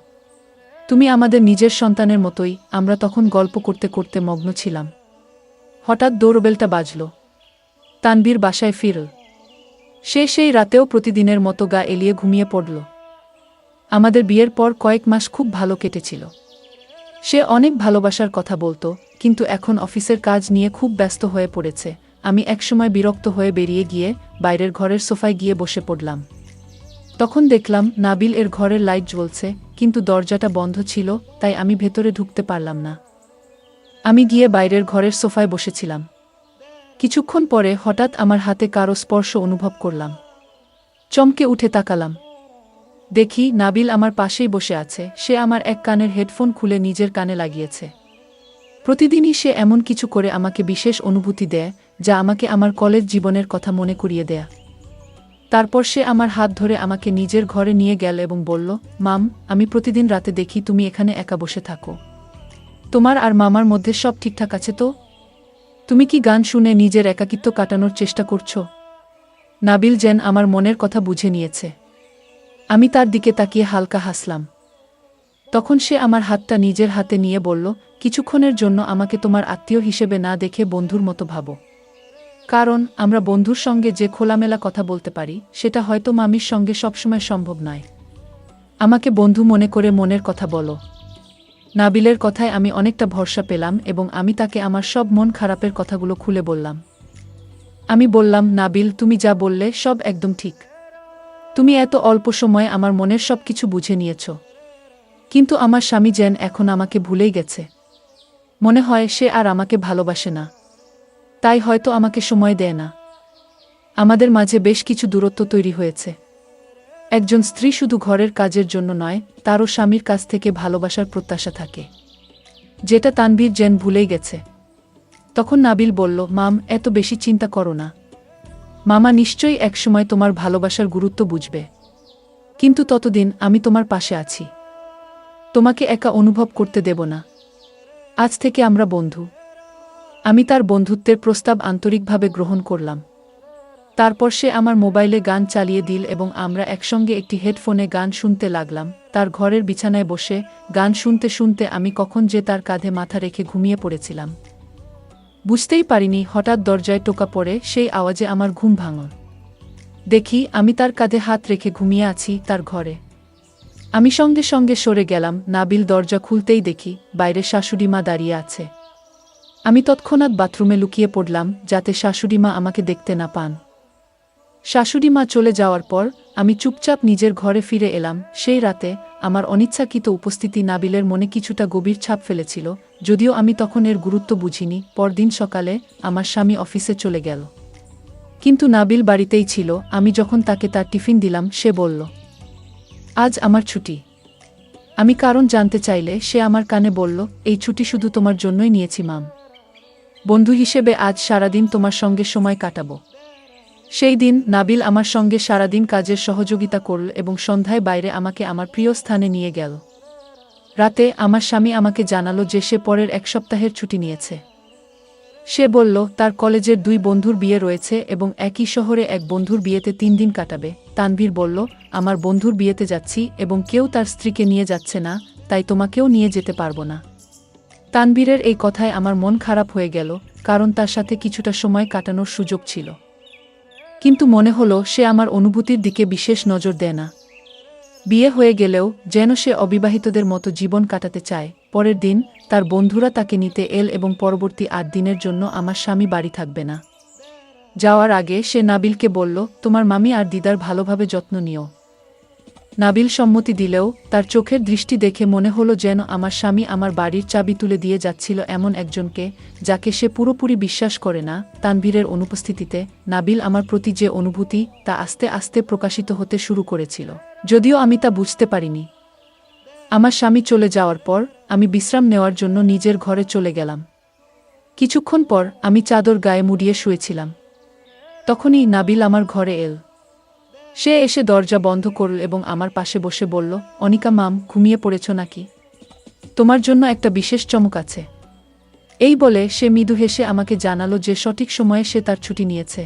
তুমি আমাদের নিজের সন্তানের মতোই। আমরা তখন গল্প করতে করতে মগ্ন ছিলাম। হঠাৎ দৌড়বেলটা বাজল। তানভীর বাসায় ফিরল। সে সেই রাতেও প্রতিদিনের মতো গা এলিয়ে ঘুমিয়ে পড়ল। আমাদের বিয়ের পর কয়েক মাস খুব ভালো কেটেছিল। সে অনেক ভালোবাসার কথা বলতো, কিন্তু এখন অফিসের কাজ নিয়ে খুব ব্যস্ত হয়ে পড়েছে। আমি একসময় বিরক্ত হয়ে বেরিয়ে গিয়ে বাইরের ঘরের সোফায় গিয়ে বসে পড়লাম। তখন দেখলাম নাবিল এর ঘরের লাইট জ্বলছে, কিন্তু দরজাটা বন্ধ ছিল, তাই আমি ভেতরে ঢুকতে পারলাম না। আমি গিয়ে বাইরের ঘরের সোফায় বসেছিলাম। কিছুক্ষণ পরে হঠাৎ আমার হাতে কারো স্পর্শ অনুভব করলাম। চমকে উঠে তাকালাম। দেখি নাবিল আমার পাশেই বসে আছে। সে আমার এক কানের হেডফোন খুলে নিজের কানে লাগিয়েছে। প্রতিদিনই সে এমন কিছু করে আমাকে বিশেষ অনুভূতি দেয়, যা আমাকে আমার কলেজ জীবনের কথা মনে করিয়ে দেয়। তারপর সে আমার হাত ধরে আমাকে নিজের ঘরে নিয়ে গেল এবং বলল, মাম, আমি প্রতিদিন রাতে দেখি তুমি এখানে একা বসে থাকো। তোমার আর মামার মধ্যে সব ঠিকঠাক আছে তো? তুমি কি গান শুনে নিজের একাকিত্ব কাটানোর চেষ্টা করছো? নাবিল যেন আমার মনের কথা বুঝে নিয়েছে। আমি তার দিকে তাকিয়ে হালকা হাসলাম। তখন সে আমার হাতটা নিজের হাতে নিয়ে বলল, কিছুক্ষণের জন্য আমাকে তোমার আত্মীয় হিসেবে না দেখে বন্ধুর মতো ভাবো। কারণ আমরা বন্ধুর সঙ্গে যে খোলামেলা কথা বলতে পারি, সেটা হয়তো মামির সঙ্গে সবসময় সম্ভব নয়। আমাকে বন্ধু মনে করে মনের কথা বলো। নাবিলের কথায় আমি অনেকটা ভরসা পেলাম এবং আমি তাকে আমার সব মন খারাপের কথাগুলো খুলে বললাম। আমি বললাম, নাবিল, তুমি যা বললে সব একদম ঠিক। তুমি এত অল্প সময়ে আমার মনের সব কিছু বুঝে নিয়েছ। কিন্তু আমার স্বামী যেন এখন আমাকে ভুলেই গেছে। মনে হয় সে আর আমাকে ভালোবাসে না, তাই হয়তো আমাকে সময় দেয় না। আমাদের মাঝে বেশ কিছু দূরত্ব তৈরি হয়েছে। একজন স্ত্রী শুধু ঘরের কাজের জন্য নয়, তারও স্বামীর কাছ থেকে ভালোবাসার প্রত্যাশা থাকে, যেটা তানভীর যেন ভুলেই গেছে। তখন নাবিল বলল, মাম, এত বেশি চিন্তা করো না। মামা নিশ্চয়ই একসময় তোমার ভালোবাসার গুরুত্ব বুঝবে। কিন্তু ততদিন আমি তোমার পাশে আছি। তোমাকে একা অনুভব করতে দেব না। আজ থেকে আমরা বন্ধু। আমি তার বন্ধুত্বের প্রস্তাব আন্তরিকভাবে গ্রহণ করলাম। তারপর সে আমার মোবাইলে গান চালিয়ে দিল এবং আমরা একসঙ্গে একটি হেডফোনে গান শুনতে লাগলাম। তার ঘরের বিছানায় বসে গান শুনতে শুনতে আমি কখন যে তার কাঁধে মাথা রেখে ঘুমিয়ে পড়েছিলাম বুঝতেই পারিনি। হঠাৎ দরজায় টোকা পড়ে, সেই আওয়াজে আমার ঘুম ভাঙল। দেখি আমি তার কাঁধে হাত রেখে ঘুমিয়ে আছি তার ঘরে। আমি সঙ্গে সঙ্গে সরে গেলাম। নাবিল দরজা খুলতেই দেখি বাইরে শাশুড়ি মা দাঁড়িয়ে আছে। আমি তৎক্ষণাৎ বাথরুমে লুকিয়ে পড়লাম, যাতে শাশুড়ি মা আমাকে দেখতে না পান। শাশুড়ি মা চলে যাওয়ার পর আমি চুপচাপ নিজের ঘরে ফিরে এলাম। সেই রাতে আমার অনিচ্ছাকৃত উপস্থিতি নাবিলের মনে কিছুটা গভীর ছাপ ফেলেছিল, যদিও আমি তখন এর গুরুত্ব বুঝিনি। পরদিন সকালে আমার স্বামী অফিসে চলে গেল, কিন্তু নাবিল বাড়িতেই ছিল। আমি যখন তাকে তার টিফিন দিলাম, সে বলল, আজ আমার ছুটি। আমি কারণ জানতে চাইলে সে আমার কানে বলল, এই ছুটি শুধু তোমার জন্যই নিয়েছি মাম। বন্ধু হিসেবে আজ সারাদিন তোমার সঙ্গে সময় কাটাবো। সেই দিন নাবিল আমার সঙ্গে সারাদিন কাজের সহযোগিতা করল এবং সন্ধ্যায় বাইরে আমাকে আমার প্রিয় স্থানে নিয়ে গেল। রাতে আমার স্বামী আমাকে জানালো যে সে পরের 1 সপ্তাহের ছুটি নিয়েছে। সে বলল তার কলেজের 2 বন্ধুর বিয়ে রয়েছে এবং একই শহরে এক বন্ধুর বিয়েতে 3 দিন কাটাবে। তানভীর বলল, আমার বন্ধুর বিয়েতে যাচ্ছি এবং কেউ তার স্ত্রীকে নিয়ে যাচ্ছে না, তাই তোমাকেও নিয়ে যেতে পারবো না। তানভীরের এই কথায় আমার মন খারাপ হয়ে গেল, কারণ তার সাথে কিছুটা সময় কাটানোর সুযোগ ছিল। কিন্তু মনে হলো সে আমার অনুভূতির দিকে বিশেষ নজর দেয় না। বিয়ে হয়ে গেলেও যেন সে অবিবাহিতদের মতো জীবন কাটাতে চায়। পরের দিন তার বন্ধুরা তাকে নিতে এল এবং পরবর্তী ৮ দিনের জন্য আমার স্বামী বাড়ি থাকবে না। যাওয়ার আগে সে নাবিলকে বলল, তোমার মামি আর দিদার ভালোভাবে যত্ন নিও। নাবিল সম্মতি দিলেও তার চোখের দৃষ্টি দেখে মনে হলো যেন আমার স্বামী আমার বাড়ির চাবি তুলে দিয়ে যাচ্ছিল এমন একজনকে, যাকে সে পুরোপুরি বিশ্বাস করে না। তানভীরের অনুপস্থিতিতে নাবিল আমার প্রতি যে অনুভূতি তা আস্তে আস্তে প্রকাশিত হতে শুরু করেছিল, যদিও আমি তা বুঝতে পারিনি। আমার স্বামী চলে যাওয়ার পর আমি বিশ্রাম নেওয়ার জন্য নিজের ঘরে চলে গেলাম। কিছুক্ষণ পর আমি চাদর গায়ে মুড়িয়ে শুয়েছিলাম। তখনই নাবিল আমার ঘরে এল। সে এসে দরজা বন্ধ করল এবং আমার পাশে বসে বলল, অনিকা মাম, ঘুমিয়ে পড়েছ নাকি? তোমার জন্য একটা বিশেষ চমক আছে। এই বলে সে মৃদু হেসে আমাকে জানালো যে সঠিক সময়ে সে তার ছুটি নিয়েছে,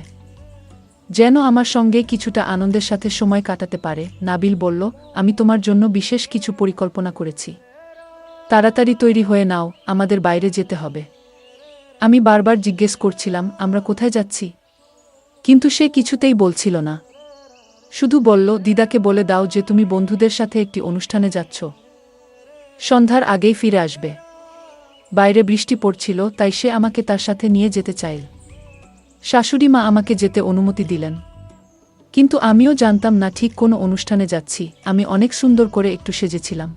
যেন আমার সঙ্গে কিছুটা আনন্দের সাথে সময় কাটাতে পারে। নাবিল বলল, আমি তোমার জন্য বিশেষ কিছু পরিকল্পনা করেছি। তাড়াতাড়ি তৈরি হয়ে নাও, আমাদের বাইরে যেতে হবে। আমি বারবার জিজ্ঞেস করছিলাম, আমরা কোথায় যাচ্ছি? কিন্তু সে কিছুতেই বলছিল না। শুধু বলল, দিদাকে বলে দাও যে তুমি বন্ধুদের সাথে একটি অনুষ্ঠানে যাচ্ছ। সন্ধ্যার আগেই ফিরে আসবে। বাইরে বৃষ্টি পড়ছিল, তাই সে আমাকে তার সাথে নিয়ে যেতে চাইল। শাশুড়ি মা আমাকে যেতে অনুমতি দিলেন, কিন্তু আমিও জানতাম না ঠিক কোনো অনুষ্ঠানে যাচ্ছি। আমি অনেক সুন্দর করে একটু সেজেছিলাম।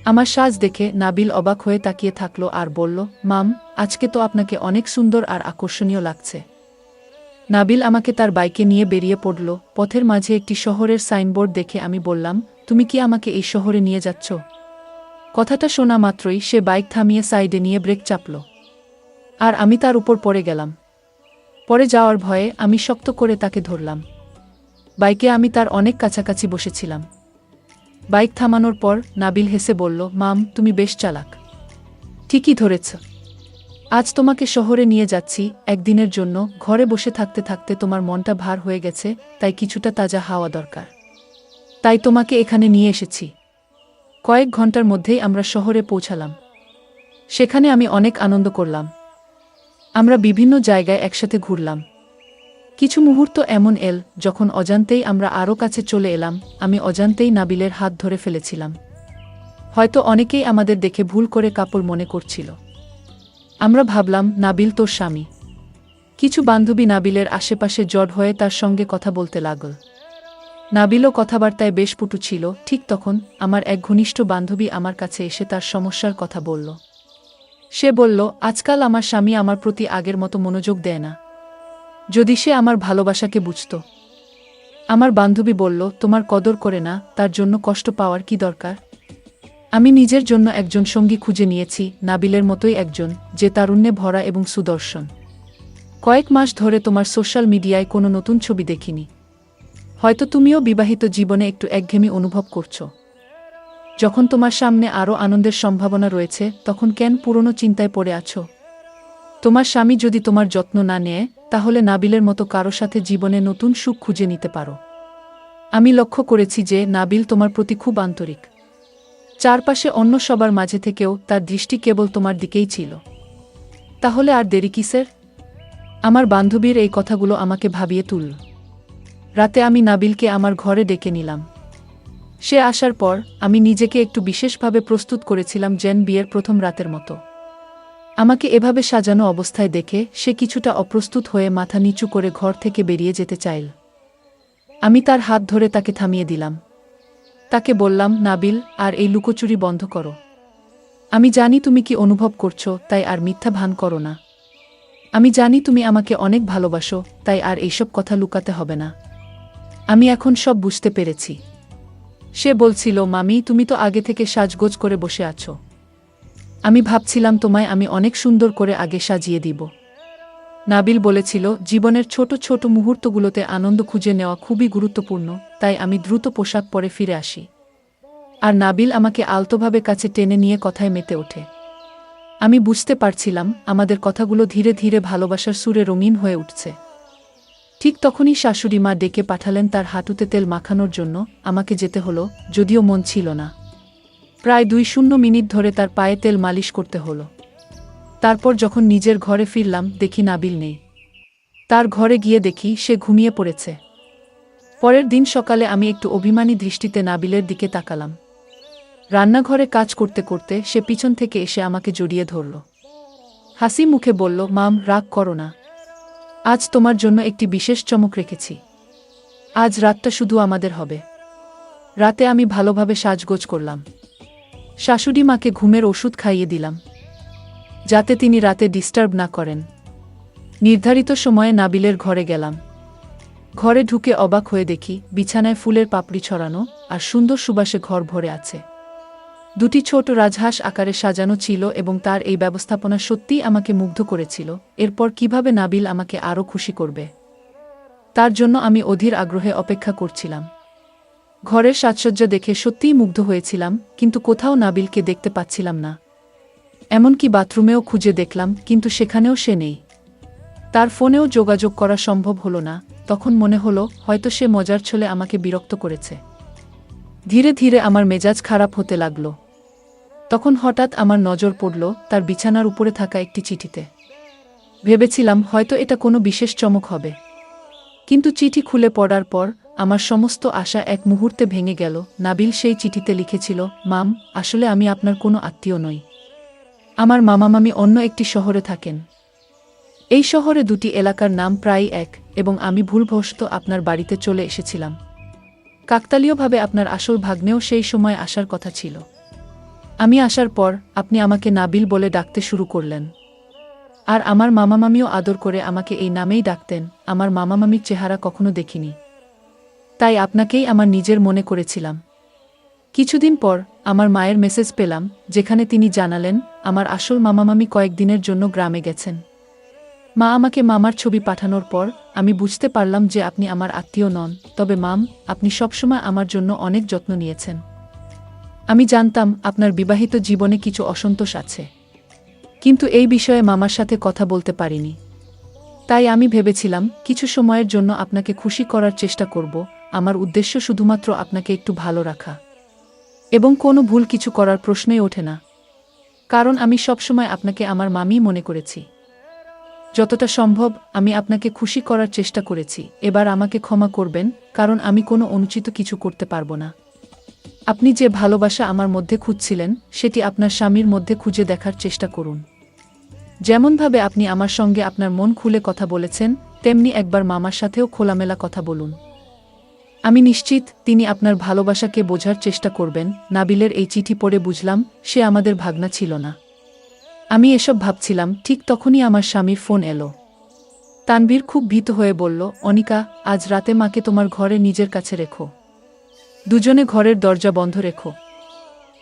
আমার সাজ দেখে নাবিল অবাক হয়ে তাকিয়ে থাকলো আর বলল, মাম, আজকে তো আপনাকে অনেক সুন্দর আর আকর্ষণীয় লাগছে। নাবিল আমাকে তার বাইকে নিয়ে বেরিয়ে পড়ল। পথের মাঝে একটি শহরের সাইনবোর্ড দেখে আমি বললাম, তুমি কি আমাকে এই শহরে নিয়ে যাচ্ছ? কথাটা শোনা মাত্রই সে বাইক থামিয়ে সাইডে নিয়ে ব্রেক চাপল, আর আমি তার উপর পড়ে গেলাম। পড়ে যাওয়ার ভয়ে আমি শক্ত করে তাকে ধরলাম। বাইকে আমি তার অনেক কাছাকাছি বসেছিলাম। বাইক থামানোর পর নাবিল হেসে বলল, মাম, তুমি বেশ চালাক। ঠিকই ধরেছ। আজ তোমাকে শহরে নিয়ে যাচ্ছি একদিনের জন্য। ঘরে বসে থাকতে থাকতে তোমার মনটা ভার হয়ে গেছে, তাই কিছুটা তাজা হাওয়া দরকার। তাই তোমাকে এখানে নিয়ে এসেছি। কয়েক ঘন্টার মধ্যেই আমরা শহরে পৌঁছালাম। সেখানে আমি অনেক আনন্দ করলাম। আমরা বিভিন্ন জায়গায় একসাথে ঘুরলাম। কিছু মুহূর্ত এমন এল যখন অজান্তেই আমরা আরও কাছে চলে এলাম। আমি অজান্তেই নাবিলের হাত ধরে ফেলেছিলাম। হয়তো অনেকেই আমাদের দেখে ভুল করে কাপড় মনে করছিল। আমরা ভাবলাম নাবিল তোর স্বামী। কিছু বান্ধবী নাবিলের আশেপাশে জড় হয়ে তার সঙ্গে কথা বলতে লাগল। নাবিলও কথাবার্তায় বেশ পটু ছিল। ঠিক তখন আমার এক ঘনিষ্ঠ বান্ধবী আমার কাছে এসে তার সমস্যার কথা বলল। সে বলল, আজকাল আমার স্বামী আমার প্রতি আগের মতো মনোযোগ দেয় না। যদি সে আমার ভালোবাসাকে বুঝত। আমার বান্ধবী বলল, তোমার কদর করে না, তার জন্য কষ্ট পাওয়ার কি দরকার? আমি নিজের জন্য একজন সঙ্গী খুঁজে নিয়েছি, নাবিলের মতোই একজন, যে তারুণ্যে ভরা এবং সুদর্শন। কয়েক মাস ধরে তোমার সোশ্যাল মিডিয়ায় কোনো নতুন ছবি দেখিনি। হয়তো তুমিও বিবাহিত জীবনে একটু একঘেয়েমি অনুভব করছো। যখন তোমার সামনে আরও আনন্দের সম্ভাবনা রয়েছে, তখন কেন পুরনো চিন্তায় পড়ে আছো? তোমার স্বামী যদি তোমার যত্ন না নেয়, তাহলে নাবিলের মতো কারো সাথে জীবনে নতুন সুখ খুঁজে নিতে পারো। আমি লক্ষ্য করেছি যে নাবিল তোমার প্রতি খুব আন্তরিক। চারপাশে অন্য সবার মাঝে থেকেও তার দৃষ্টি কেবল তোমার দিকেই ছিল। তাহলে আর দেরি কিসের? আমার বান্ধবীর এই কথাগুলো আমাকে ভাবিয়ে তুলল। রাতে আমি নাবিলকে আমার ঘরে ডেকে নিলাম। সে আসার পর আমি নিজেকে একটু বিশেষভাবে প্রস্তুত করেছিলাম, যেন বিয়ের প্রথম রাতের মতো। আমাকে এভাবে সাজানো অবস্থায় দেখে সে কিছুটা অপ্রস্তুত হয়ে মাথা নিচু করে ঘর থেকে বেরিয়ে যেতে চাইল। আমি তার হাত ধরে তাকে থামিয়ে দিলাম। তাকে বললাম, নাবিল, আর এই লুকোচুরি বন্ধ করো। আমি জানি তুমি কি অনুভব করছো, তাই আর মিথ্যা ভান করো না। আমি জানি তুমি আমাকে অনেক ভালোবাসো, তাই আর এইসব কথা লুকাতে হবে না। আমি এখন সব বুঝতে পেরেছি। সে বলছিল, মামি, তুমি তো আগে থেকে সাজগোজ করে বসে আছো। আমি ভাবছিলাম তোমায় আমি অনেক সুন্দর করে আগে সাজিয়ে দিব। নাবিল বলেছিল, জীবনের ছোট ছোট মুহূর্তগুলোতে আনন্দ খুঁজে নেওয়া খুবই গুরুত্বপূর্ণ, তাই আমি দ্রুত পোশাক পরে ফিরে আসি। আর নাবিল আমাকে আলতোভাবে কাছে টেনে নিয়ে কথায় মেতে ওঠে। আমি বুঝতে পারছিলাম আমাদের কথাগুলো ধীরে ধীরে ভালোবাসার সুরে রঙিন হয়ে উঠছে। ঠিক তখনই শাশুড়ি মা ডেকে পাঠালেন তার হাঁটুতে তেল মাখানোর জন্য। আমাকে যেতে হলো, যদিও মন ছিল না। প্রায় ২ মিনিট ধরে তার পায়ে তেল মালিশ করতে হলো। তারপর যখন নিজের ঘরে ফিরলাম, দেখি নাবিল নেই। তার ঘরে গিয়ে দেখি সে ঘুমিয়ে পড়েছে। পরের দিন সকালে আমি একটু অভিমানী দৃষ্টিতে নাবিলের দিকে তাকালাম। রান্নাঘরে কাজ করতে করতে সে পিছন থেকে এসে আমাকে জড়িয়ে ধরল। হাসি মুখে বলল, মাম, রাগ করো না। আজ তোমার জন্য একটি বিশেষ চমক রেখেছি। আজ রাতটা শুধু আমাদের হবে। রাতে আমি ভালোভাবে সাজগোজ করলাম। শাশুড়ি মাকে ঘুমের ওষুধ খাইয়ে দিলাম, যাতে তিনি রাতে ডিস্টার্ব না করেন। নির্ধারিত সময়ে নাবিলের ঘরে গেলাম। ঘরে ঢুকে অবাক হয়ে দেখি বিছানায় ফুলের পাপড়ি ছড়ানো আর সুন্দর সুবাসে ঘর ভরে আছে। দুটি ছোট রাজহাঁস আকারে সাজানো ছিল এবং তার এই ব্যবস্থাপনা সত্যিই আমাকে মুগ্ধ করেছিল। এরপর কিভাবে নাবিল আমাকে আরও খুশি করবে, তার জন্য আমি অধীর আগ্রহে অপেক্ষা করছিলাম। ঘরের সাজসজ্জা দেখে সত্যিই মুগ্ধ হয়েছিলাম, কিন্তু কোথাও নাবিলকে দেখতে পাচ্ছিলাম না। এমনকি বাথরুমেও খুঁজে দেখলাম, কিন্তু সেখানেও সে নেই। তার ফোনেও যোগাযোগ করা সম্ভব হলো না। তখন মনে হলো হয়তো সে মজার ছলে আমাকে বিরক্ত করেছে। ধীরে ধীরে আমার মেজাজ খারাপ হতে লাগল। তখন হঠাৎ আমার নজর পড়ল তার বিছানার উপরে থাকা একটি চিঠিতে। ভেবেছিলাম হয়তো এটা কোনো বিশেষ চমক হবে, কিন্তু চিঠি খুলে পড়ার পর আমার সমস্ত আশা এক মুহূর্তে ভেঙে গেল। নাবিল সেই চিঠিতে লিখেছিল, মাম, আসলে আমি আপনার কোনো আত্মীয় নই। আমার মামা মামি অন্য একটি শহরে থাকেন। এই শহরে দুটি এলাকার নাম প্রায় এক, এবং আমি ভুলবশত আপনার বাড়িতে চলে এসেছিলাম। কাকতালীয়ভাবে আপনার আসল ভাগ্নেও সেই সময় আসার কথা ছিল। আমি আসার পর আপনি আমাকে নাবিল বলে ডাকতে শুরু করলেন। আর আমার মামা মামিও আদর করে আমাকে এই নামেই ডাকতেন। আমার মামা মামির চেহারা কখনো দেখিনি, তাই আপনাকেই আমার নিজের মনে করেছিলাম। কিছুদিন পর আমার মায়ের মেসেজ পেলাম, যেখানে তিনি জানালেন আমার আসল মামা মামি কয়েকদিনের জন্য গ্রামে গেছেন। মা আমাকে মামার ছবি পাঠানোর পর আমি বুঝতে পারলাম যে আপনি আমার আত্মীয় নন, তবে মাম, আপনি সবসময় আমার জন্য অনেক যত্ন নিয়েছেন। আমি জানতাম আপনার বিবাহিত জীবনে কিছু অসন্তোষ আছে, কিন্তু এই বিষয়ে মামার সাথে কথা বলতে পারিনি। তাই আমি ভেবেছিলাম কিছু সময়ের জন্য আপনাকে খুশি করার চেষ্টা করব। আমার উদ্দেশ্য শুধুমাত্র আপনাকে একটু ভালো রাখা, এবং কোনো ভুল কিছু করার প্রশ্নই ওঠে না, কারণ আমি সবসময় আপনাকে আমার মামি মনে করেছি। যতটা সম্ভব আমি আপনাকে খুশি করার চেষ্টা করেছি। এবার আমাকে ক্ষমা করবেন, কারণ আমি কোনো অনুচিত কিছু করতে পারবো না। আপনি যে ভালোবাসা আমার মধ্যে খুঁজছিলেন সেটি আপনার স্বামীর মধ্যে খুঁজে দেখার চেষ্টা করুন। যেমনভাবে আপনি আমার সঙ্গে আপনার মন খুলে কথা বলেছেন, তেমনি একবার মামার সাথেও খোলামেলা কথা বলুন। আমি নিশ্চিত তিনি আপনার ভালোবাসাকে বোঝার চেষ্টা করবেন। নাবিলের এই চিঠি পড়ে বুঝলাম সে আমাদের ভাগনা ছিল না। আমি এসব ভাবছিলাম, ঠিক তখনই আমার স্বামীর ফোন এলো। তানভীর খুব ভীত হয়ে বলল, অনিকা, আজ রাতে মাকে তোমার ঘরে নিজের কাছে রেখো। দুজনে ঘরের দরজা বন্ধ রেখো।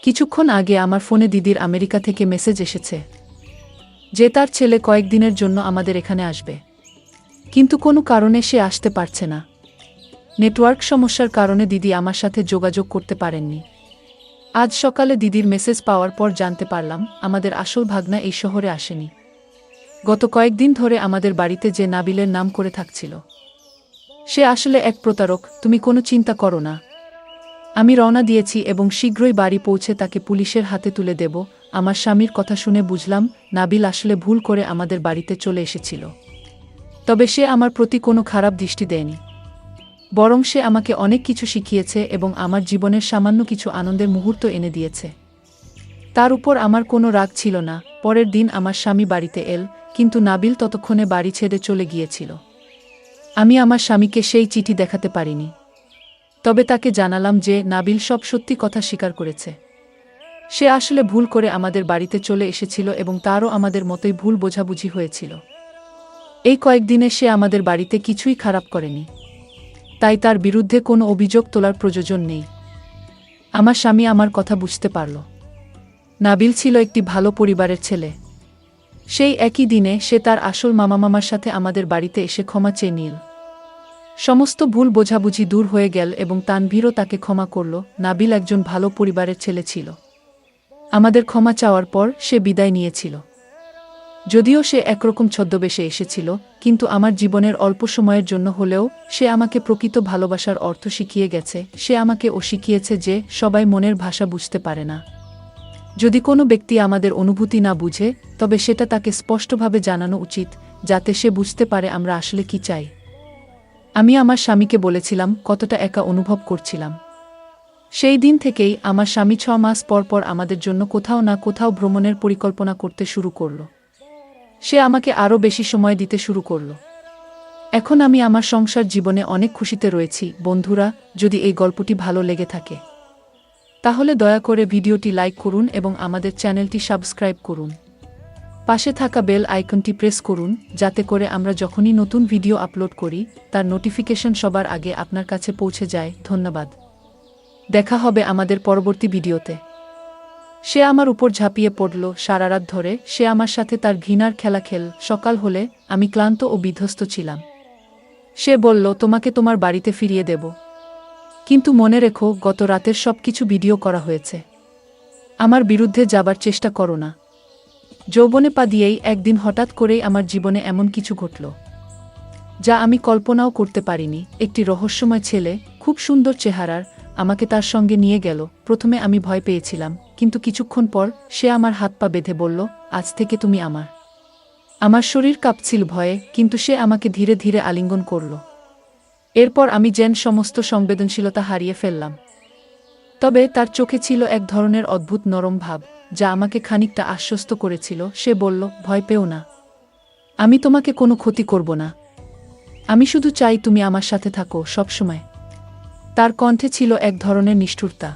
কিছুক্ষণ আগে আমার ফোনে দিদির আমেরিকা থেকে মেসেজ এসেছে যে তার ছেলে কয়েকদিনের জন্য আমাদের এখানে আসবে, কিন্তু কোনো কারণে সে আসতে পারছে না। নেটওয়ার্ক সমস্যার কারণে দিদি আমার সাথে যোগাযোগ করতে পারেননি। আজ সকালে দিদির মেসেজ পাওয়ার পর জানতে পারলাম আমাদের আসল ভাগনা এই শহরে আসেনি। গত কয়েকদিন ধরে আমাদের বাড়িতে যে নাবিলের নাম করে থাকছিল সে আসলে এক প্রতারক। তুমি কোনো চিন্তা করো না, আমি রওনা দিয়েছি এবং শীঘ্রই বাড়ি পৌঁছে তাকে পুলিশের হাতে তুলে দেব। আমার স্বামীর কথা শুনে বুঝলাম নাবিল আসলে ভুল করে আমাদের বাড়িতে চলে এসেছিল, তবে সে আমার প্রতি কোনো খারাপ দৃষ্টি দেয়নি, বরং সে আমাকে অনেক কিছু শিখিয়েছে এবং আমার জীবনের সামান্য কিছু আনন্দের মুহূর্ত এনে দিয়েছে। তার উপর আমার কোনো রাগ ছিল না। পরের দিন আমার স্বামী বাড়িতে এল, কিন্তু নাবিল ততক্ষণে বাড়ি ছেড়ে চলে গিয়েছিল। আমি আমার স্বামীকে সেই চিঠি দেখাতে পারিনি, তবে তাকে জানালাম যে নাবিল সব সত্যি কথা স্বীকার করেছে। সে আসলে ভুল করে আমাদের বাড়িতে চলে এসেছিল এবং তারও আমাদের মতোই ভুল বোঝাবুঝি হয়েছিল। এই কয়েকদিনে সে আমাদের বাড়িতে কিছুই খারাপ করেনি, তাই তার বিরুদ্ধে কোনো অভিযোগ তোলার প্রয়োজন নেই। আমার স্বামী আমার কথা বুঝতে পারল। নাবিল ছিল একটি ভালো পরিবারের ছেলে। সেই একই দিনে সে তার আসল মামা মামার সাথে আমাদের বাড়িতে এসে ক্ষমা চেয়ে নিল। সমস্ত ভুল বোঝাবুঝি দূর হয়ে গেল এবং তানভীরও তাকে ক্ষমা করল। নাবিল একজন ভালো পরিবারের ছেলে ছিল। আমাদের ক্ষমা চাওয়ার পর সে বিদায় নিয়েছিল। যদিও সে একরকম ছদ্মবেশে এসেছিল, কিন্তু আমার জীবনের অল্প সময়ের জন্য হলেও সে আমাকে প্রকৃত ভালোবাসার অর্থ শিখিয়ে গেছে। সে আমাকে শিখিয়েছে যে সবাই মনের ভাষা বুঝতে পারে না। যদি কোনো ব্যক্তি আমাদের অনুভূতি না বুঝে, তবে সেটা তাকে স্পষ্টভাবে জানানো উচিত, যাতে সে বুঝতে পারে আমরা আসলে কি চাই। আমি আমার স্বামীকে বলেছিলাম কতটা একা অনুভব করছিলাম। সেই দিন থেকেই আমার স্বামী 6 মাস পর পর আমাদের জন্য কোথাও না কোথাও ভ্রমণের পরিকল্পনা করতে শুরু করল। সে আমাকে আরও বেশি সময় দিতে শুরু করল। এখন আমি আমার সংসার জীবনে অনেক খুশিতে রয়েছি। বন্ধুরা, যদি এই গল্পটি ভালো লেগে থাকে তাহলে দয়া করে ভিডিওটি লাইক করুন এবং আমাদের চ্যানেলটি সাবস্ক্রাইব করুন। পাশে থাকা বেল আইকনটি প্রেস করুন যাতে করে আমরা যখনই নতুন ভিডিও আপলোড করি তার নোটিফিকেশন সবার আগে আপনার কাছে পৌঁছে যায়। ধন্যবাদ। দেখা হবে আমাদের পরবর্তী ভিডিওতে। সে আমার উপর ঝাঁপিয়ে পড়ল সারা রাত ধরে। সে আমার সাথে তার ঘৃণার খেলা খেল। সকাল হলে আমি ক্লান্ত ও বিধ্বস্ত ছিলাম। সে বলল, তোমাকে তোমার বাড়িতে ফিরিয়ে দেব, কিন্তু মনে রেখো গত রাতের সব কিছু ভিডিও করা হয়েছে। আমার বিরুদ্ধে যাবার চেষ্টা করো না। যৌবনে পা দিয়েই একদিন হঠাৎ করেই আমার জীবনে এমন কিছু ঘটল যা আমি কল্পনাও করতে পারিনি। একটি রহস্যময় ছেলে, খুব সুন্দর চেহারার, আমাকে তার সঙ্গে নিয়ে গেল। প্রথমে আমি ভয় পেয়েছিলাম, কিন্তু কিছুক্ষণ পর সে আমার হাত পা বেঁধে বলল, আজ থেকে তুমি আমার। আমার শরীর কাঁপছিল ভয়ে, কিন্তু সে আমাকে ধীরে ধীরে আলিঙ্গন করল। এরপর আমি যেন সমস্ত সংবেদনশীলতা হারিয়ে ফেললাম। তবে তার চোখে ছিল এক ধরনের অদ্ভুত নরম ভাব যা আমাকে খানিকটা আশ্বস্ত করেছিল। সে বলল, ভয় পেও না, আমি তোমাকে কোনো ক্ষতি করব না। আমি শুধু চাই তুমি আমার সাথে থাকো সবসময়। তার কণ্ঠে ছিল এক ধরনের নিষ্ঠুরতা,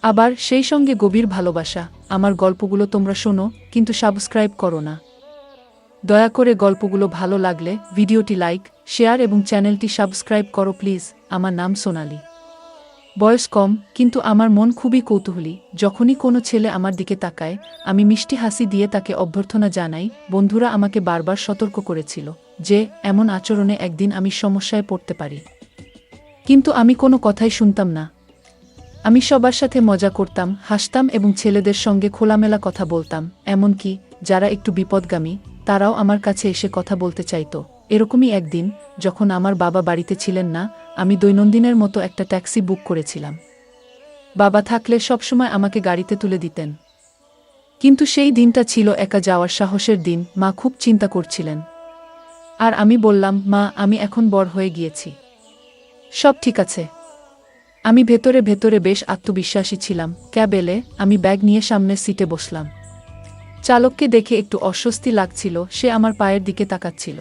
আবার সেই সঙ্গে গভীর ভালোবাসা। আমার গল্পগুলো তোমরা শোনো, কিন্তু সাবস্ক্রাইব করো না। দয়া করে গল্পগুলো ভালো লাগলে ভিডিওটি লাইক, শেয়ার এবং চ্যানেলটি সাবস্ক্রাইব করো প্লিজ। আমার নাম সোনালি। বয়স কম, কিন্তু আমার মন খুবই কৌতূহলী। যখনই কোনো ছেলে আমার দিকে তাকায় আমি মিষ্টি হাসি দিয়ে তাকে অভ্যর্থনা জানাই। বন্ধুরা আমাকে বারবার সতর্ক করেছিল যে এমন আচরণে একদিন আমি সমস্যায় পড়তে পারি, কিন্তু আমি কোনো কথাই শুনতাম না। আমি সবার সাথে মজা করতাম, হাসতাম এবং ছেলেদের সঙ্গে খোলামেলা কথা বলতাম। এমনকি যারা একটু বিপদগামী তারাও আমার কাছে এসে কথা বলতে চাইত। এরকমই একদিন, যখন আমার বাবা বাড়িতে ছিলেন না, আমি দৈনন্দিনের মতো একটা ট্যাক্সি বুক করেছিলাম। বাবা থাকলে সবসময় আমাকে গাড়িতে তুলে দিতেন, কিন্তু সেই দিনটা ছিল একা যাওয়ার সাহসের দিন। মা খুব চিন্তা করছিলেন, আর আমি বললাম, মা, আমি এখন বড় হয়ে গিয়েছি, সব ঠিক আছে। আমি ভেতরে ভেতরে বেশ আত্মবিশ্বাসী ছিলাম। ক্যাব এলে আমি ব্যাগ নিয়ে সামনের সিটে বসলাম। চালককে দেখে একটু অস্বস্তি লাগছিল। সে আমার পায়ের দিকে তাকাচ্ছিল।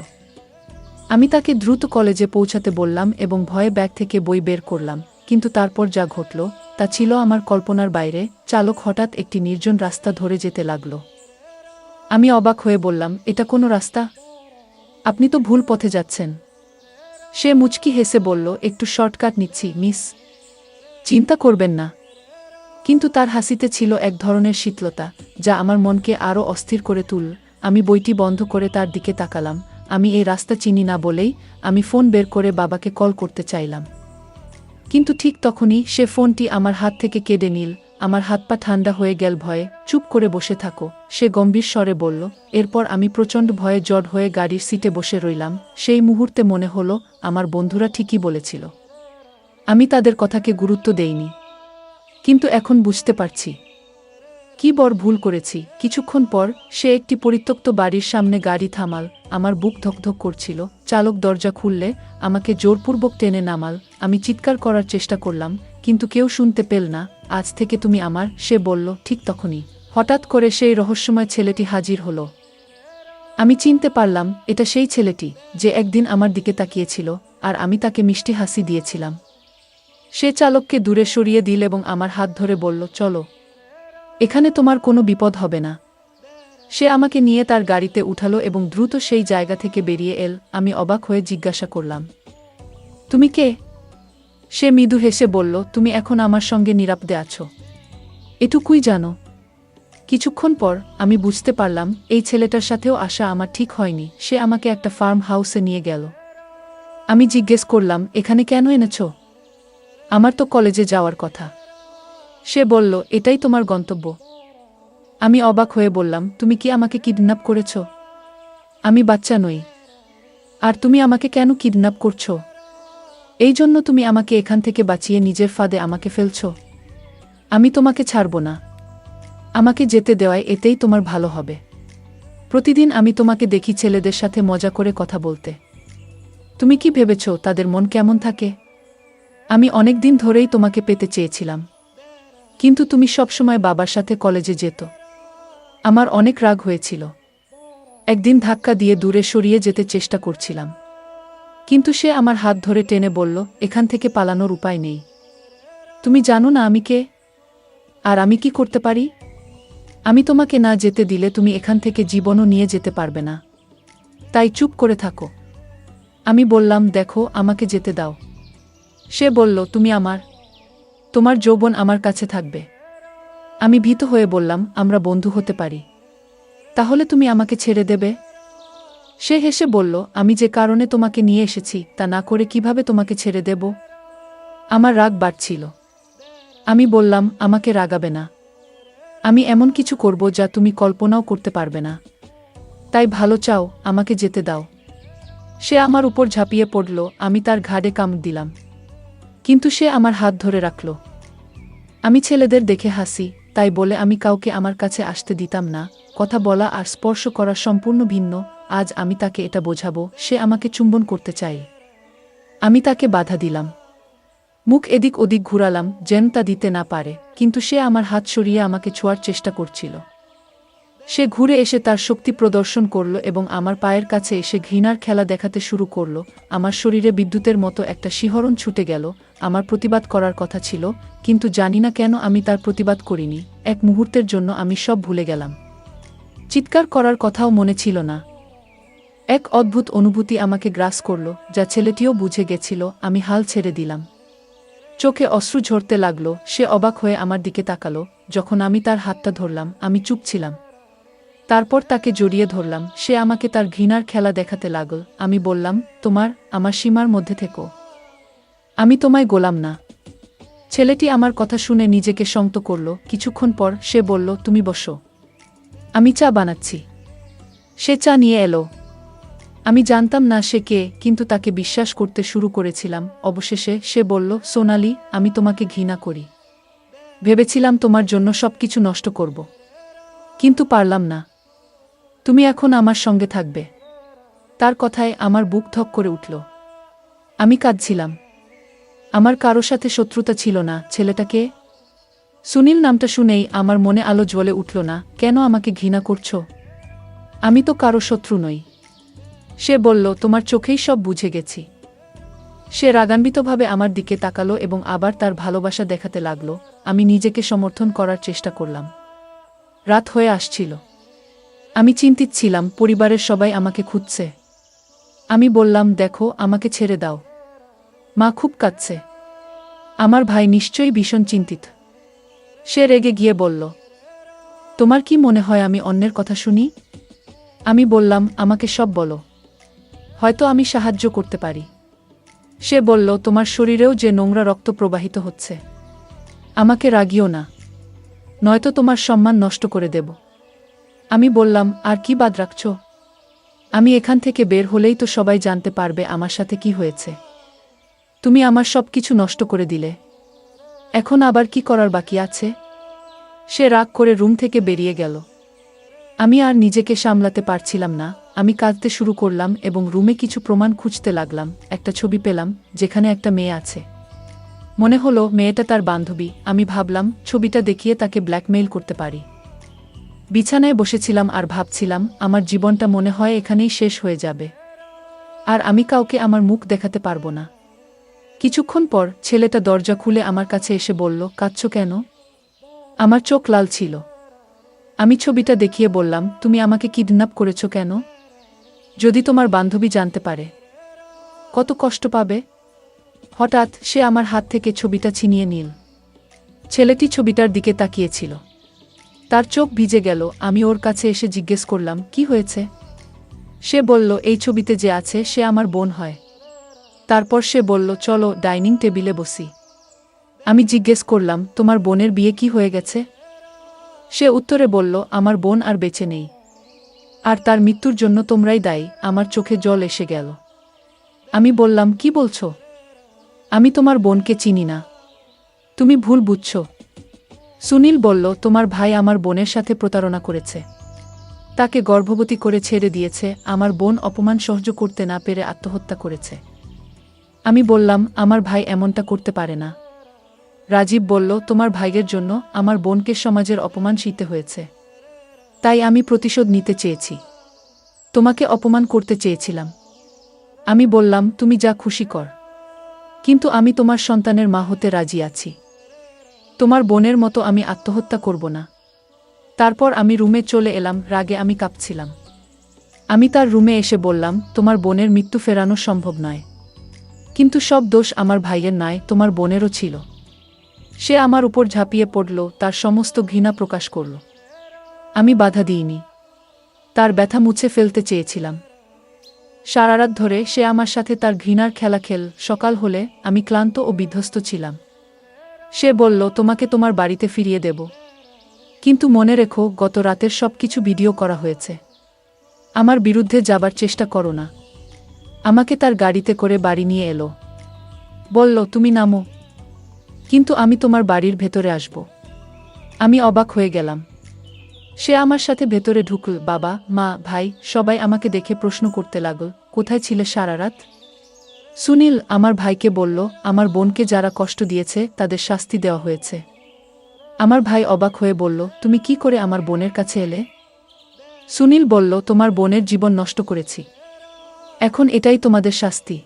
আমি তাকে দ্রুত কলেজে পৌঁছাতে বললাম এবং ভয়ে ব্যাগ থেকে বই বের করলাম। কিন্তু তারপর যা ঘটল তা ছিল আমার কল্পনার বাইরে। চালক হঠাৎ একটি নির্জন রাস্তা ধরে যেতে লাগল। আমি অবাক হয়ে বললাম, এটা কোনো রাস্তা? আপনি তো ভুল পথে যাচ্ছেন। সে মুচকি হেসে বলল, একটু শর্টকাট নিচ্ছি মিস, চিন্তা করবেন না। কিন্তু তার হাসিতে ছিল এক ধরনের শীতলতা যা আমার মনকে আরও অস্থির করে তুলল। আমি বইটি বন্ধ করে তার দিকে তাকালাম। আমি এই রাস্তা চিনি না বলেই আমি ফোন বের করে বাবাকে কল করতে চাইলাম, কিন্তু ঠিক তখনই সে ফোনটি আমার হাত থেকে কেড়ে নিল। আমার হাত পা ঠান্ডা হয়ে গেল। ভয়ে, চুপ করে বসে থাকো, সে গম্ভীর স্বরে বলল। এরপর আমি প্রচণ্ড ভয়ে জড় হয়ে গাড়ির সিটে বসে রইলাম। সেই মুহূর্তে মনে হলো আমার বন্ধুরা ঠিকই বলেছিল। আমি তাদের কথাকে গুরুত্ব দেইনি, কিন্তু এখন বুঝতে পারছি কি বড় ভুল করেছি। কিছুক্ষণ পর সে একটি পরিত্যক্ত বাড়ির সামনে গাড়ি থামাল। আমার বুক ধকধক করছিল। চালক দরজা খুললে আমাকে জোরপূর্বক টেনে নামাল। আমি চিৎকার করার চেষ্টা করলাম, কিন্তু কেউ শুনতে পেল না। আজ থেকে তুমি আমার, সে বলল। ঠিক তখনই হঠাৎ করে সেই রহস্যময় ছেলেটি হাজির হলো। আমি চিনতে পারলাম এটা সেই ছেলেটি যে একদিন আমার দিকে তাকিয়েছিল, আর আমি তাকে মিষ্টি হাসি দিয়েছিলাম। সে চালককে দূরে সরিয়ে দিল এবং আমার হাত ধরে বলল, চলো, এখানে তোমার কোনো বিপদ হবে না। সে আমাকে নিয়ে তার গাড়িতে উঠালো এবং দ্রুত সেই জায়গা থেকে বেরিয়ে এল। আমি অবাক হয়ে জিজ্ঞাসা করলাম, তুমি কে? সে মৃদু হেসে বলল, তুমি এখন আমার সঙ্গে নিরাপদে আছো, এটুকুই জানো। কিছুক্ষণ পর আমি বুঝতে পারলাম এই ছেলেটার সাথেও আসা আমার ঠিক হয়নি। সে আমাকে একটা ফার্ম হাউসে নিয়ে গেল। আমি জিজ্ঞেস করলাম, এখানে কেন এনেছো? আমার তো কলেজে যাওয়ার কথা। সে বলল, এটাই তোমার গন্তব্য। আমি অবাক হয়ে বললাম, তুমি কি আমাকে কিডন্যাপ করেছ? আমি বাচ্চা নই। আর তুমি আমাকে কেন কিডন্যাপ করছো? এই জন্য তুমি আমাকে এখান থেকে বাঁচিয়ে নিজের ফাঁদে আমাকে ফেলছ? আমি তোমাকে ছাড়ব না। আমাকে যেতে দেওয়ায় এতেই তোমার ভালো হবে। প্রতিদিন আমি তোমাকে দেখি ছেলেদের সাথে মজা করে কথা বলতে। তুমি কি ভেবেছ তাদের মন কেমন থাকে? আমি অনেক দিন ধরেই তোমাকে পেতে চেয়েছিলাম, কিন্তু তুমি সবসময় বাবার সাথে কলেজে যেত। আমার অনেক রাগ হয়েছিল। একদিন ধাক্কা দিয়ে দূরে সরিয়ে যেতে চেষ্টা করছিলাম, কিন্তু সে আমার হাত ধরে টেনে বলল, এখান থেকে পালানোর উপায় নেই। তুমি জানো না আমি কে, আর আমি কি করতে পারি? আমি তোমাকে না যেতে দিলে তুমি এখান থেকে জীবনও নিয়ে যেতে পারবে না, তাই চুপ করে থাকো। আমি বললাম, দেখো, আমাকে যেতে দাও। সে বলল, তুমি তোমার যৌবন আমার কাছে থাকবে। আমি ভীত হয়ে বললাম, আমরা বন্ধু হতে পারি। তাহলে তুমি আমাকে ছেড়ে দেবে? সে হেসে বলল, আমি যে কারণে তোমাকে নিয়ে এসেছি তা না করে কিভাবে তোমাকে ছেড়ে দেব? আমার রাগ বাড়ছিল। আমি বললাম, আমাকে রাগাবে না। আমি এমন কিছু করব যা তুমি কল্পনাও করতে পারবে না। তাই ভালো চাও, আমাকে যেতে দাও। সে আমার উপর ঝাঁপিয়ে পড়ল। আমি তার ঘাড়ে কামড় দিলাম, কিন্তু সে আমার হাত ধরে রাখল। আমি ছেলেদের দেখে হাসি, তাই বলে আমি কাউকে আমার কাছে আসতে দিতাম না। কথা বলা আর স্পর্শ করা সম্পূর্ণ ভিন্ন। আজ আমি তাকে এটা বোঝাবো, সে আমাকে চুম্বন করতে চায়। আমি তাকে বাধা দিলাম, মুখ এদিক ওদিক ঘুরালাম যেন তা দিতে না পারে, কিন্তু সে আমার হাত সরিয়ে আমাকে ছোঁয়ার চেষ্টা করছিল। সে ঘুরে এসে তার শক্তি প্রদর্শন করল এবং আমার পায়ের কাছে এসে ঘৃণার খেলা দেখাতে শুরু করল। আমার শরীরে বিদ্যুতের মতো একটা শিহরণ ছুটে গেল। আমার প্রতিবাদ করার কথা ছিল, কিন্তু জানি না কেন আমি তার প্রতিবাদ করিনি। এক মুহূর্তের জন্য আমি সব ভুলে গেলাম। চিৎকার করার কথাও মনে ছিল না। এক অদ্ভুত অনুভূতি আমাকে গ্রাস করল, যা ছেলেটিও বুঝে গেছিল। আমি হাল ছেড়ে দিলাম। চোখে অশ্রু ঝরতে লাগল। সে অবাক হয়ে আমার দিকে তাকালো। যখন আমি তার হাতটা ধরলাম, আমি চুপ ছিলাম। তারপর তাকে জড়িয়ে ধরলাম। সে আমাকে তার ঘৃণার খেলা দেখাতে লাগল। আমি বললাম, আমার সীমার মধ্যে থেকো। আমি তোমায় গোলাম না। ছেলেটি আমার কথা শুনে নিজেকে শক্ত করল। কিছুক্ষণ পর সে বলল, তুমি বসো, আমি চা বানাচ্ছি। সে চা নিয়ে এলো। আমি জানতাম না সে কে, কিন্তু তাকে বিশ্বাস করতে শুরু করেছিলাম। অবশেষে সে বলল, সোনালি, আমি তোমাকে ঘৃণা করি। ভেবেছিলাম তোমার জন্য সবকিছু নষ্ট করব, কিন্তু পারলাম না। তুমি এখন আমার সঙ্গে থাকবে। তার কথায় আমার বুক ধক করে উঠল। আমি কাঁদছিলাম। আমার কারো সাথে শত্রুতা ছিল না। ছেলেটাকে সুনীল নামটা শুনেই আমার মনে আলো জ্বলে উঠল না। কেন আমাকে ঘৃণা করছো? আমি তো কারো শত্রু নই। সে বলল, তোমার চোখেই সব বুঝে গেছি। সে রাগান্বিতভাবে আমার দিকে তাকালো এবং আবার তার ভালোবাসা দেখাতে লাগলো। আমি নিজেকে সমর্থন করার চেষ্টা করলাম। রাত হয়ে আসছিল। আমি চিন্তিত ছিলাম, পরিবারের সবাই আমাকে খুঁজছে। আমি বললাম, দেখো, আমাকে ছেড়ে দাও। মা খুব কাঁদছে। আমার ভাই নিশ্চয়ই ভীষণ চিন্তিত। সে রেগে গিয়ে বলল, তোমার কি মনে হয় আমি অন্যের কথা শুনি? আমি বললাম, আমাকে সব বলো, হয়তো আমি সাহায্য করতে পারি। সে বলল, তোমার শরীরেও যে নোংরা রক্ত প্রবাহিত হচ্ছে। আমাকে রাগিও না, নয়তো তোমার সম্মান নষ্ট করে দেব। আমি বললাম, আর কি বাদ রাখছ? আমি এখান থেকে বের হলেই তো সবাই জানতে পারবে আমার সাথে কি হয়েছে। তুমি আমার সব কিছু নষ্ট করে দিলে। এখন আবার কি করার বাকি আছে? সে রাগ করে রুম থেকে বেরিয়ে গেল। আমি আর নিজেকে সামলাতে পারছিলাম না। আমি কাঁদতে শুরু করলাম এবং রুমে কিছু প্রমাণ খুঁজতে লাগলাম। একটা ছবি পেলাম যেখানে একটা মেয়ে আছে। মনে হলো মেয়েটা তার বান্ধবী। আমি ভাবলাম, ছবিটা দেখিয়ে তাকে ব্ল্যাকমেইল করতে পারি। বিছানায় বসেছিলাম আর ভাবছিলাম, আমার জীবনটা মনে হয় এখানেই শেষ হয়ে যাবে, আর আমি কাউকে আমার মুখ দেখাতে পারবো না। কিছুক্ষণ পর ছেলেটা দরজা খুলে আমার কাছে এসে বলল, কাঁদছো কেন? আমার চোখ লাল ছিল। আমি ছবিটা দেখিয়ে বললাম, তুমি আমাকে কিডন্যাপ করেছো কেন? যদি তোমার বান্ধবী জানতে পারে, কত কষ্ট পাবে। হঠাৎ সে আমার হাত থেকে ছবিটা ছিনিয়ে নিল। ছেলেটি ছবিটার দিকে তাকিয়েছিল। তার চোখ ভিজে গেল। আমি ওর কাছে এসে জিজ্ঞেস করলাম, কি হয়েছে? সে বলল, এই ছবিতে যে আছে সে আমার বোন হয়। তারপর সে বলল, চলো ডাইনিং টেবিলে বসি। আমি জিজ্ঞেস করলাম, তোমার বোনের বিয়ে কি হয়ে গেছে? সে উত্তরে বলল, আমার বোন আর বেঁচে নেই, আর তার মৃত্যুর জন্য তোমরাই দায়ী। আমার চোখে জল এসে গেল। আমি বললাম, কি বলছো? আমি তোমার বোনকে চিনি না। তুমি ভুল বুঝছো। সুনীল বলল, তোমার ভাই আমার বোনের সাথে প্রতারণা করেছে। তাকে গর্ভবতী করে ছেড়ে দিয়েছে, আমার বোন অপমান সহ্য করতে না পেরে আত্মহত্যা করেছে। আমি বললাম, আমার ভাই এমনটা করতে পারে না। রাজীব বলল, তোমার ভাইয়ের জন্য আমার বোনকে সমাজের অপমান সইতে হয়েছে। তাই আমি প্রতিশোধ নিতে চেয়েছি। তোমাকে অপমান করতে চেয়েছিলাম। আমি বললাম, তুমি যা খুশি কর, কিন্তু আমি তোমার সন্তানের মা হতে রাজি আছি। তোমার বোনের মতো আমি আত্মহত্যা করব না। তারপর আমি রুমে চলে এলাম, রাগে আমি কাঁপছিলাম। আমি তার রুমে এসে বললাম, তোমার বোনের মৃত্যু ফেরানো সম্ভব নয়, কিন্তু সব দোষ আমার ভাইয়ের নয়, তোমার বোনেরও ছিল। সে আমার উপর ঝাঁপিয়ে পড়ল, তার সমস্ত ঘৃণা প্রকাশ করল। আমি বাধা দিইনি, তার ব্যথা মুছে ফেলতে চেয়েছিলাম। সারা রাত ধরে সে আমার সাথে তার ঘৃণার খেলা খেল। সকাল হলে আমি ক্লান্ত ও বিধ্বস্ত ছিলাম। সে বলল, তোমাকে তোমার বাড়িতে ফিরিয়ে দেব, কিন্তু মনে রেখো, গত রাতের সব কিছু ভিডিও করা হয়েছে। আমার বিরুদ্ধে যাবার চেষ্টা করো না। আমাকে তার গাড়িতে করে বাড়ি নিয়ে এলো। বলল, তুমি নামো, কিন্তু আমি তোমার বাড়ির ভেতরে আসব। আমি অবাক হয়ে গেলাম। সে আমার সাথে ভেতরে ঢুকল। বাবা, মা, ভাই সবাই আমাকে দেখে প্রশ্ন করতে লাগল, কোথায় ছিলে সারা রাত? সুনীল আমার ভাইকে বলল, আমার বোনকে যারা কষ্ট দিয়েছে তাদের শাস্তি দেওয়া হয়েছে। আমার ভাই অবাক হয়ে বলল, তুমি কি করে আমার বোনের কাছে এলে? সুনীল বলল, তোমার বোনের জীবন নষ্ট করেছি, এখন এটাই তোমাদের শাস্তি।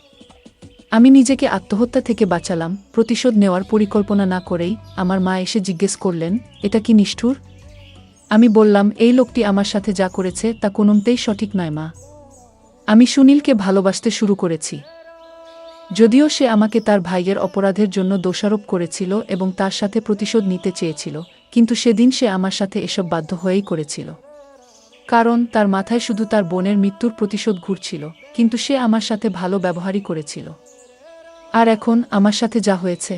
আমি নিজেকে আত্মহত্যা থেকে বাঁচালাম, প্রতিশোধ নেওয়ার পরিকল্পনা না করেই। আমার মা এসে জিজ্ঞেস করলেন, এটা কি নিষ্ঠুর? আমি বললাম, এই লোকটি আমার সাথে যা করেছে তা কোনোমতেই সঠিক নয় মা। আমি সুনীলকে ভালোবাসতে শুরু করেছি। যদিও সে আমাকে তার ভাইয়ের অপরাধের জন্য দোষারোপ করেছিল এবং তার সাথে প্রতিশোধ নিতে চেয়েছিল, কিন্তু সেদিন সে আমার সাথে এসব বাধ্য হয়েই করেছিল। কারণ তার মাথায় শুধু তার বোনের মৃত্যুর প্রতিশোধ ঘুরছিল, কিন্তু সে আমার সাথে ভালো ব্যবহারই করেছিল। আর এখন আমার সাথে যা হয়েছে,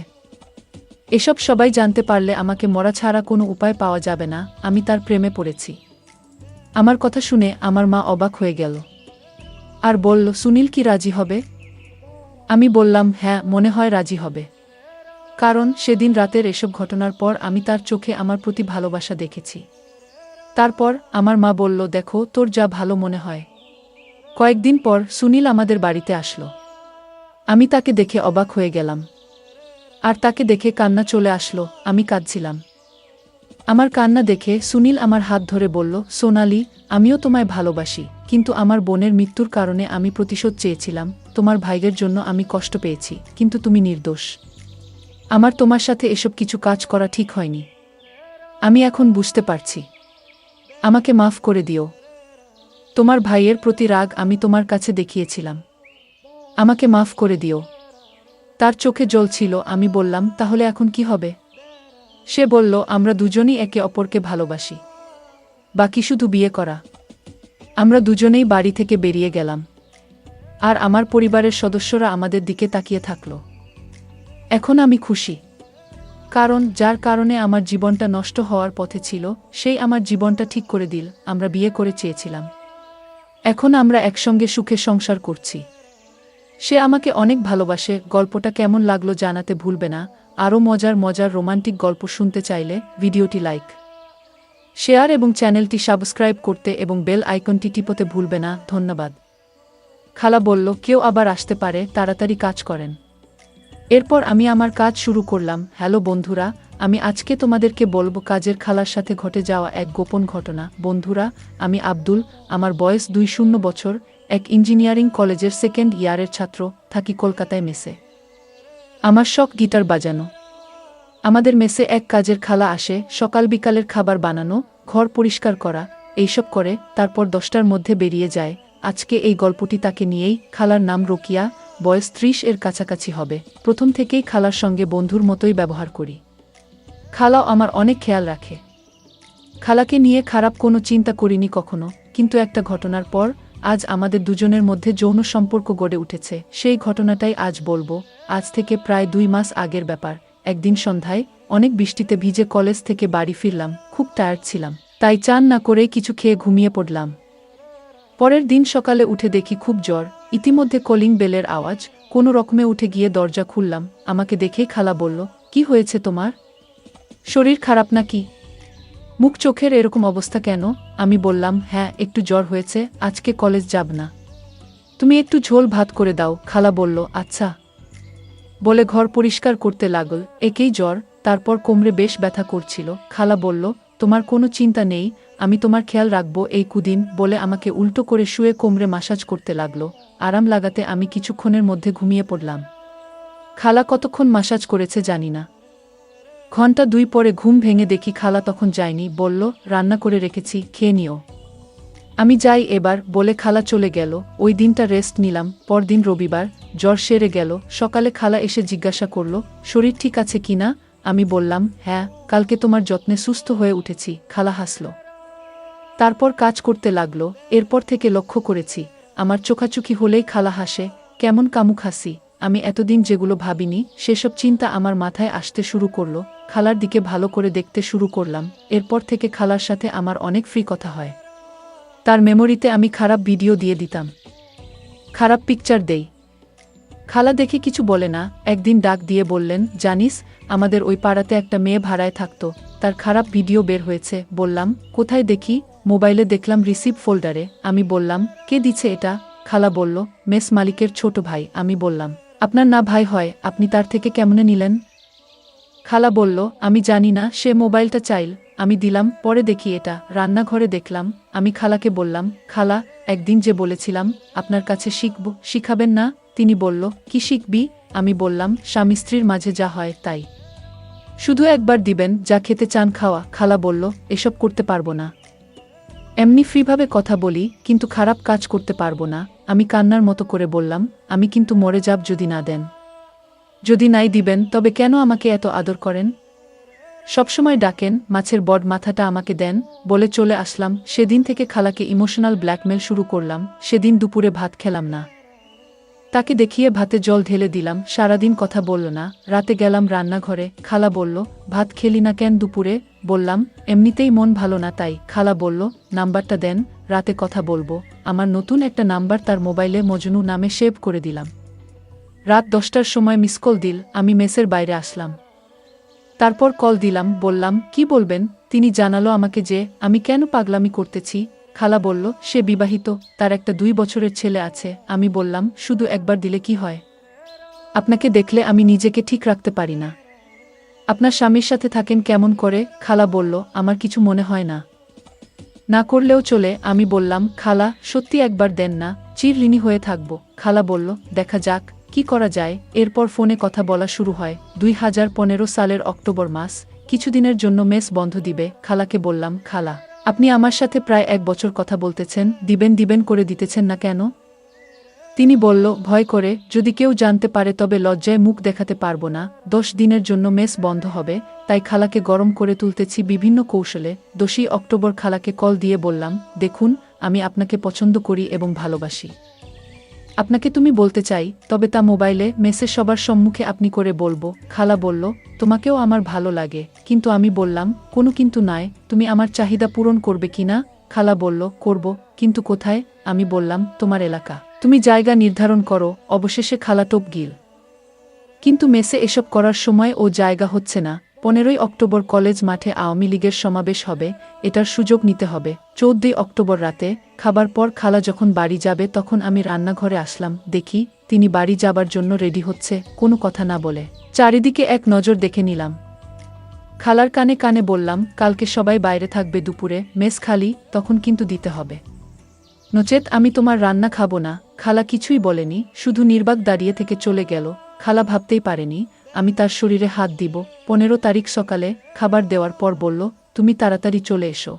এসব সবাই জানতে পারলে আমাকে মরা ছাড়া কোনো উপায় পাওয়া যাবে না। আমি তার প্রেমে পড়েছি। আমার কথা শুনে আমার মা অবাক হয়ে গেল আর বলল, সুনীল কি রাজি হবে? আমি বললাম, হ্যাঁ, মনে হয় রাজি হবে। কারণ সেদিন রাতের এসব ঘটনার পর আমি তার চোখে আমার প্রতি ভালোবাসা দেখেছি। তারপর আমার মা বলল, দেখো, তোর যা ভালো মনে হয়। কয়েকদিন পর সুনীল আমাদের বাড়িতে আসলো। আমি তাকে দেখে অবাক হয়ে গেলাম, আর তাকে দেখে কান্না চলে আসলো। আমি কাঁদছিলাম। আমার কান্না দেখে সুনীল আমার হাত ধরে বলল, সোনালি, আমিও তোমায় ভালোবাসি, কিন্তু আমার বোনের মৃত্যুর কারণে আমি প্রতিশোধ চেয়েছিলাম। তোমার ভাইয়ের জন্য আমি কষ্ট পেয়েছি, কিন্তু তুমি নির্দোষ। আমার তোমার সাথে এসব কিছু কাজ করা ঠিক হয়নি। আমি এখন বুঝতে পারছি। আমাকে মাফ করে দিও। তোমার ভাইয়ের প্রতি রাগ আমি তোমার কাছে দেখিয়েছিলাম। আমাকে মাফ করে দিও। তার চোখে জল ছিল। আমি বললাম, তাহলে এখন কি হবে? সে বলল, আমরা দুজনেই একে অপরকে ভালোবাসি, বাকি শুধু বিয়ে করা। আমরা দুজনেই বাড়ি থেকে বেরিয়ে গেলাম, আর আমার পরিবারের সদস্যরা আমাদের দিকে তাকিয়ে থাকল। এখন আমি খুশি, কারণ যার কারণে আমার জীবনটা নষ্ট হওয়ার পথে ছিল, সেই আমার জীবনটা ঠিক করে দিল। আমরা বিয়ে করে চেয়েছিলাম, এখন আমরা একসঙ্গে সুখে সংসার করছি। সে আমাকে অনেক ভালোবাসে। গল্পটা কেমন লাগলো জানাতে ভুলবে না। আরও মজার মজার রোমান্টিক গল্প শুনতে চাইলে ভিডিওটি লাইক, শেয়ার এবং চ্যানেলটি সাবস্ক্রাইব করতে এবং বেল আইকনটি টিপতে ভুলবে না। ধন্যবাদ। খালা বলল, কেউ আবার আসতে পারে, তাড়াতাড়ি কাজ করেন। এরপর আমি আমার কাজ শুরু করলাম। হ্যালো বন্ধুরা, আমি আজকে তোমাদেরকে বলবো কাজের খালার সাথে ঘটে যাওয়া এক গোপন ঘটনা। বন্ধুরা, আমি আব্দুল, আমার বয়স 20 বছর, এক ইঞ্জিনিয়ারিং কলেজের সেকেন্ড ইয়ারের ছাত্র, থাকি কলকাতায় মেসে। আমার শখ গিটার বাজানো। আমাদের মেসে এক কাজের খালা আসে, সকাল বিকালের খাবার বানানো, ঘর পরিষ্কার করা, এইসব করে তারপর 10টার মধ্যে বেরিয়ে যায়। আজকে এই গল্পটি তাকে নিয়েই। খালার নাম রোকিয়া, বয়স 30 এর কাছাকাছি হবে। প্রথম থেকেই খালার সঙ্গে বন্ধুর মতোই ব্যবহার করি। খালাও আমার অনেক খেয়াল রাখে। খালাকে নিয়ে খারাপ কোনো চিন্তা করিনি কখনো, কিন্তু একটা ঘটনার পর আজ আমাদের দুজনের মধ্যে যৌন সম্পর্ক গড়ে উঠেছে। সেই ঘটনাটাই আজ বলবো। আজ থেকে প্রায় 2 মাস আগের ব্যাপার। একদিন সন্ধ্যায় অনেক বৃষ্টিতে ভিজে কলেজ থেকে বাড়ি ফিরলাম। খুব টায়ার্ড ছিলাম, তাই চান না করেই কিছু খেয়ে ঘুমিয়ে পড়লাম। পরের দিন সকালে উঠে দেখি খুব জ্বর। ইতিমধ্যে কলিং বেলের আওয়াজ। কোনো রকমে উঠে গিয়ে দরজা খুললাম। আমাকে দেখেই খালা বলল, কি হয়েছে তোমার? শরীর খারাপ নাকি? মুখ চোখের এরকম অবস্থা কেন? আমি বললাম, হ্যাঁ একটু জ্বর হয়েছে, আজকে কলেজ যাব না। তুমি একটু ঝোল ভাত করে দাও। খালা বলল, আচ্ছা। বলে ঘর পরিষ্কার করতে লাগল। একেই জ্বর, তারপর কোমরে বেশ ব্যথা করছিল। খালা বলল, তোমার কোনো চিন্তা নেই, আমি তোমার খেয়াল রাখবো এই কুদিন, বলে আমাকে উল্টো করে শুয়ে কোমরে মাসাজ করতে লাগলো। আরাম লাগাতে আমি কিছুক্ষণের মধ্যে ঘুমিয়ে পড়লাম। খালা কতক্ষণ মাসাজ করেছে জানি না। ঘণ্টা 2 পরে ঘুম ভেঙে দেখি খালা তখন যায়নি, বলল, রান্না করে রেখেছি, খেয়ে নিও। আমি যাই এবার, বলে খালা চলে গেল। ওই দিনটা রেস্ট নিলাম। পরদিন রবিবার, জ্বর সেরে গেল। সকালে খালা এসে জিজ্ঞাসা করল, শরীর ঠিক আছে কিনা? আমি বললাম, হ্যাঁ, কালকে তোমার যত্নে সুস্থ হয়ে উঠেছি। খালা হাসল। তারপর কাজ করতে লাগল। এরপর থেকে লক্ষ্য করেছি, আমার চোখাচোখি হলেই খালা হাসে, কেমন কামুক হাসি। আমি এতদিন যেগুলো ভাবিনি, সেসব চিন্তা আমার মাথায় আসতে শুরু করল। খালার দিকে ভালো করে দেখতে শুরু করলাম। এরপর থেকে খালার সাথে আমার অনেক ফ্রি কথা হয়। তার মেমোরিতে আমি খারাপ ভিডিও দিয়ে দিতাম, খারাপ পিকচার দেই। খালা দেখে কিছু বলে না। একদিন ডাক দিয়ে বললেন, জানিস, আমাদের ওই পাড়াতে একটা মেয়ে ভাড়ায় থাকতো, তার খারাপ ভিডিও বের হয়েছে। বললাম, কোথায় দেখি? মোবাইলে দেখলাম রিসিভ ফোল্ডারে। আমি বললাম, কে দিছে এটা? খালা বলল, মেস মালিকের ছোট ভাই। আমি বললাম, আপনার না ভাই হয়, আপনি তার থেকে কেমনে নিলেন? খালা বলল, আমি জানি না, সে মোবাইলটা চাইল, আমি দিলাম। পরে দেখি এটা রান্নাঘরে দেখলাম। আমি খালাকে বললাম, খালা, একদিন যে বলেছিলাম আপনার কাছে শিখব, শিখাবেন না? তিনি বলল, কি শিখবি? আমি বললাম, স্বামী স্ত্রীর মাঝে যা হয় তাই। শুধু একবার দিবেন, যা খেতে চান খাওয়া। খালা বলল, এসব করতে পারবো না। এমনি ফ্রিভাবে কথা বলি, কিন্তু খারাপ কাজ করতে পারবো না। আমি কান্নার মতো করে বললাম, আমি কিন্তু মরে যাব যদি না দেন। যদি নাই দিবেন, তবে কেন আমাকে এত আদর করেন? সবসময় ডাকেন, মাছের বড মাথাটা আমাকে দেন, বলে চলে আসলাম। সেদিন থেকে খালাকে ইমোশনাল ব্ল্যাকমেল শুরু করলাম। সেদিন দুপুরে ভাত খেলাম না। তাকে দেখিয়ে ভাতে জল ঢেলে দিলাম। সারাদিন কথা বলল না। রাতে গেলাম রান্নাঘরে। খালা বলল, ভাত খেলি না কেন দুপুরে? বললাম, এমনিতেই মন ভালো না তাই। খালা বলল, নাম্বারটা দেন, রাতে কথা বলবো। আমার নতুন একটা নাম্বার তার মোবাইলে মজনু নামে সেভ করে দিলাম। রাত 10টার সময় মিস কল দিল। আমি মেসের বাইরে আসলাম। তারপর কল দিলাম, বললাম, কি বলবেন? তিনি জানালো আমাকে যে আমি কেন পাগলামি করতেছি। খালা বলল, সে বিবাহিত, তার একটা 2 বছরের ছেলে আছে। আমি বললাম, শুধু একবার দিলে কি হয়? আপনাকে দেখলে আমি নিজেকে ঠিক রাখতে পারি না। আপনার স্বামীর সাথে থাকেন কেমন করে? খালা বলল, আমার কিছু মনে হয় না, না করলেও চলে। আমি বললাম, খালা, সত্যি একবার দেন না, চিরঋণী হয়ে থাকব। খালা বলল, দেখা যাক কি করা যায়। এরপর ফোনে কথা বলা শুরু হয়। 2015 সালের অক্টোবর মাস। কিছুদিনের জন্য মেস বন্ধ দিবে। খালাকে বললাম, খালা, আপনি আমার সাথে প্রায় 1 বছর কথা বলতেছেন, দিবেন দিবেন করে দিতেছেন না কেন? তিনি বলল, ভয় করে, যদি কেউ জানতে পারে তবে লজ্জায় মুখ দেখাতে পারবো না। 10 দিনের জন্য মেস বন্ধ হবে, তাই খালাকে গরম করে তুলতেছি বিভিন্ন কৌশলে। 10ই অক্টোবর খালাকে কল দিয়ে বললাম, দেখুন, আমি আপনাকে পছন্দ করি এবং ভালোবাসি। আপনাকে তুমি বলতে চাই, তবে তা মোবাইলে, মেসে সবার সম্মুখে আপনি করে বলবো। খালা বলল, তোমাকেও আমার ভালো লাগে। কিন্তু আমি বললাম, কোনো কিন্তু নয়, তুমি আমার চাহিদা পূরণ করবে কিনা? খালা বলল, করব, কিন্তু কোথায়? আমি বললাম, তোমার এলাকা, তুমি জায়গা নির্ধারণ করো। অবশেষে খালা টোপ গিল। কিন্তু মেসে এসব করার সময় ও জায়গা হচ্ছে না। 15ই অক্টোবর কলেজ মাঠে আওয়ামী লীগের সমাবেশ হবে, এটার সুযোগ নিতে হবে। 14ই অক্টোবর রাতে খাবার পর খালা যখন বাড়ি যাবে তখন আমি রান্নাঘরে আসলাম। দেখি তিনি বাড়ি যাবার জন্য রেডি হচ্ছে, কোনো কথা না বলে। চারিদিকে এক নজর দেখে নিলাম। খালার কানে কানে বললাম, কালকে সবাই বাইরে থাকবে, দুপুরে মেস খালি, তখন কিন্তু দিতে হবে, নচেত আমি তোমার রান্না খাবো না। খালা কিছুই বলেনি, শুধু নির্বাক দাঁড়িয়ে থেকে চলে গেল। খালা ভাবতেই পারেনি আমি তার শরীরে হাত দিব। 15 তারিখ সকালে খাবার দেওয়ার পর বলল, তুমি তাড়াতাড়ি চলে এসো।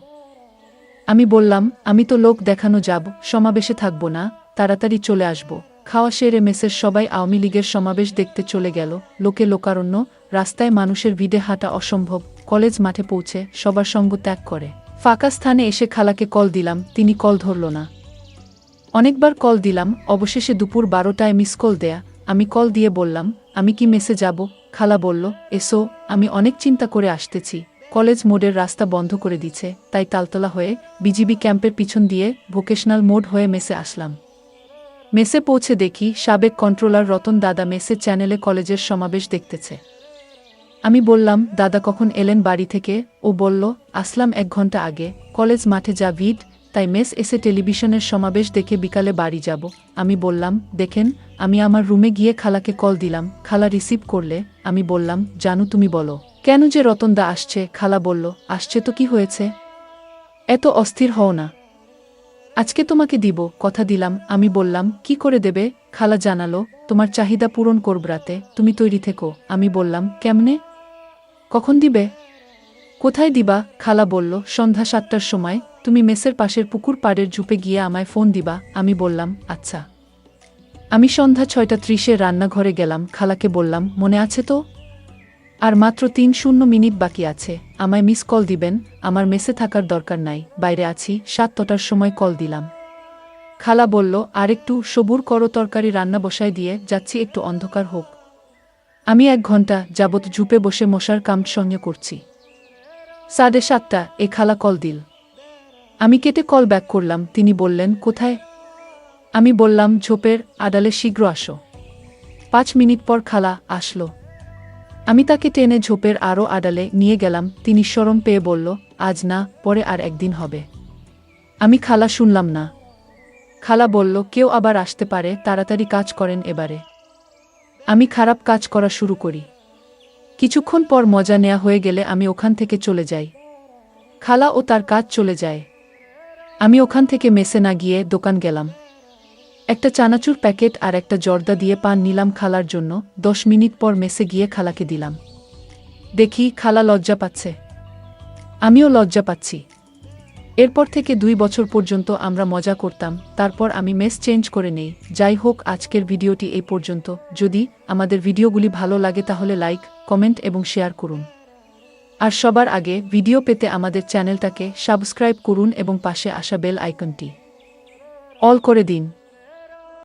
আমি বললাম, আমি তো লোক দেখানো যাব, সমাবেশে থাকবো না, তাড়াতাড়ি চলে আসব। খাওয়া সেরে মেসের সবাই আওয়ামী লীগের সমাবেশ দেখতে চলে গেল। লোকে লোকারণ্য, রাস্তায় মানুষের ভিড়ে হাঁটা অসম্ভব। কলেজ মাঠে পৌঁছে সবার সঙ্গ ত্যাগ করে ফাঁকা স্থানে এসে খালাকে কল দিলাম, তিনি কল ধরল না। অনেকবার কল দিলাম, অবশেষে দুপুর 12টায় মিস কল দেয়া। আমি কল দিয়ে বললাম, আমি কি মেসে যাব? খালা বলল, এসো, আমি অনেক চিন্তা করে আসতেছি। কলেজ মোড়ের রাস্তা বন্ধ করে দিচ্ছে, তাই তালতলা হয়ে বিজিবি ক্যাম্পের পিছন দিয়ে ভোকেশনাল মোড হয়ে মেসে আসলাম। মেসে পৌঁছে দেখি সাবেক কন্ট্রোলার রতন দাদা মেসের চ্যানেলে কলেজের সমাবেশ দেখতেছে। আমি বললাম, দাদা কখন এলেন বাড়ি থেকে? ও বলল, আসলাম 1 ঘন্টা আগে, কলেজ মাঠে যা ভিড়, তাই মেস এসে টেলিভিশনের সমাবেশ দেখে বিকালে বাড়ি যাব। আমি বললাম, দেখেন। আমি আমার রুমে গিয়ে খালাকে কল দিলাম, খালা রিসিভ করলে। আমি বললাম, জানু তুমি বলো, কেন যে রতনদা আসছে? খালা বলল, আসছে তো কি হয়েছে? এত অস্থির হও না, আজকে তোমাকে দিব, কথা দিলাম। আমি বললাম, কি করে দেবে? খালা জানালো, তোমার চাহিদা পূরণ করব রাতে, তুমি তৈরি থেকো। আমি বললাম, কেমনে? কখন দিবে? কোথায় দিবা? খালা বলল, সন্ধ্যা 7টার সময় তুমি মেসের পাশের পুকুর পাড়ের ঝুপে গিয়ে আমায় ফোন দিবা। আমি বললাম, আচ্ছা। আমি সন্ধ্যা 6:30-এ রান্নাঘরে গেলাম, খালাকে বললাম, মনে আছে তো? আর মাত্র 3-0 মিনিট বাকি আছে, আমায় মিস কল দিবেন, আমার মেসে থাকার দরকার নাই, বাইরে আছি। 7টার সময় কল দিলাম। খালা বলল, আরেকটু সবুর করো, তরকারি রান্না বসায় দিয়ে যাচ্ছি, একটু অন্ধকার হোক। আমি 1 ঘন্টা যাবৎ ঝুপে বসে মশার কামড় সহ্য করছি। 7:30 এ খালা কল দিল। আমি কেটে কল ব্যাক করলাম। তিনি বললেন, কোথায়? আমি বললাম, ঝোপের আড়ালে, শীঘ্র আসো। 5 মিনিট পর খালা আসলো। আমি তাকে টেনে ঝোপের আরও আড়ালে নিয়ে গেলাম। তিনি শরম পেয়ে বলল, আজ না, পরে আর একদিন হবে। আমি খালা শুনলাম না। খালা বলল, কেউ আবার আসতে পারে, তাড়াতাড়ি কাজ করেন এবারে। আমি খারাপ কাজ করা শুরু করি। কিছুক্ষণ পর মজা নেয়া হয়ে গেলে আমি ওখান থেকে চলে যাই। খালা ও তার কাজ চলে যায়। আমি ওখান থেকে মেসে না গিয়ে দোকান গেলাম। একটা চানাচুর প্যাকেট আর একটা জর্দা দিয়ে পান নিলাম খালার জন্য। 10 মিনিট পর মেসে গিয়ে খালাকে দিলাম। দেখি খালা লজ্জা পাচ্ছে। আমিও লজ্জা পাচ্ছি। এরপর থেকে 2 বছর পর্যন্ত আমরা মজা করতাম, তারপর আমি মেস চেঞ্জ করে নেই। যাই হোক, আজকের ভিডিওটি এই পর্যন্ত। যদি আমাদের ভিডিওগুলি ভালো লাগে তাহলে লাইক, কমেন্ট এবং শেয়ার করুন। আর সবার আগে ভিডিও পেতে আমাদের চ্যানেলটাকে সাবস্ক্রাইব করুন এবং পাশে আসা বেল আইকনটি অল করে দিন।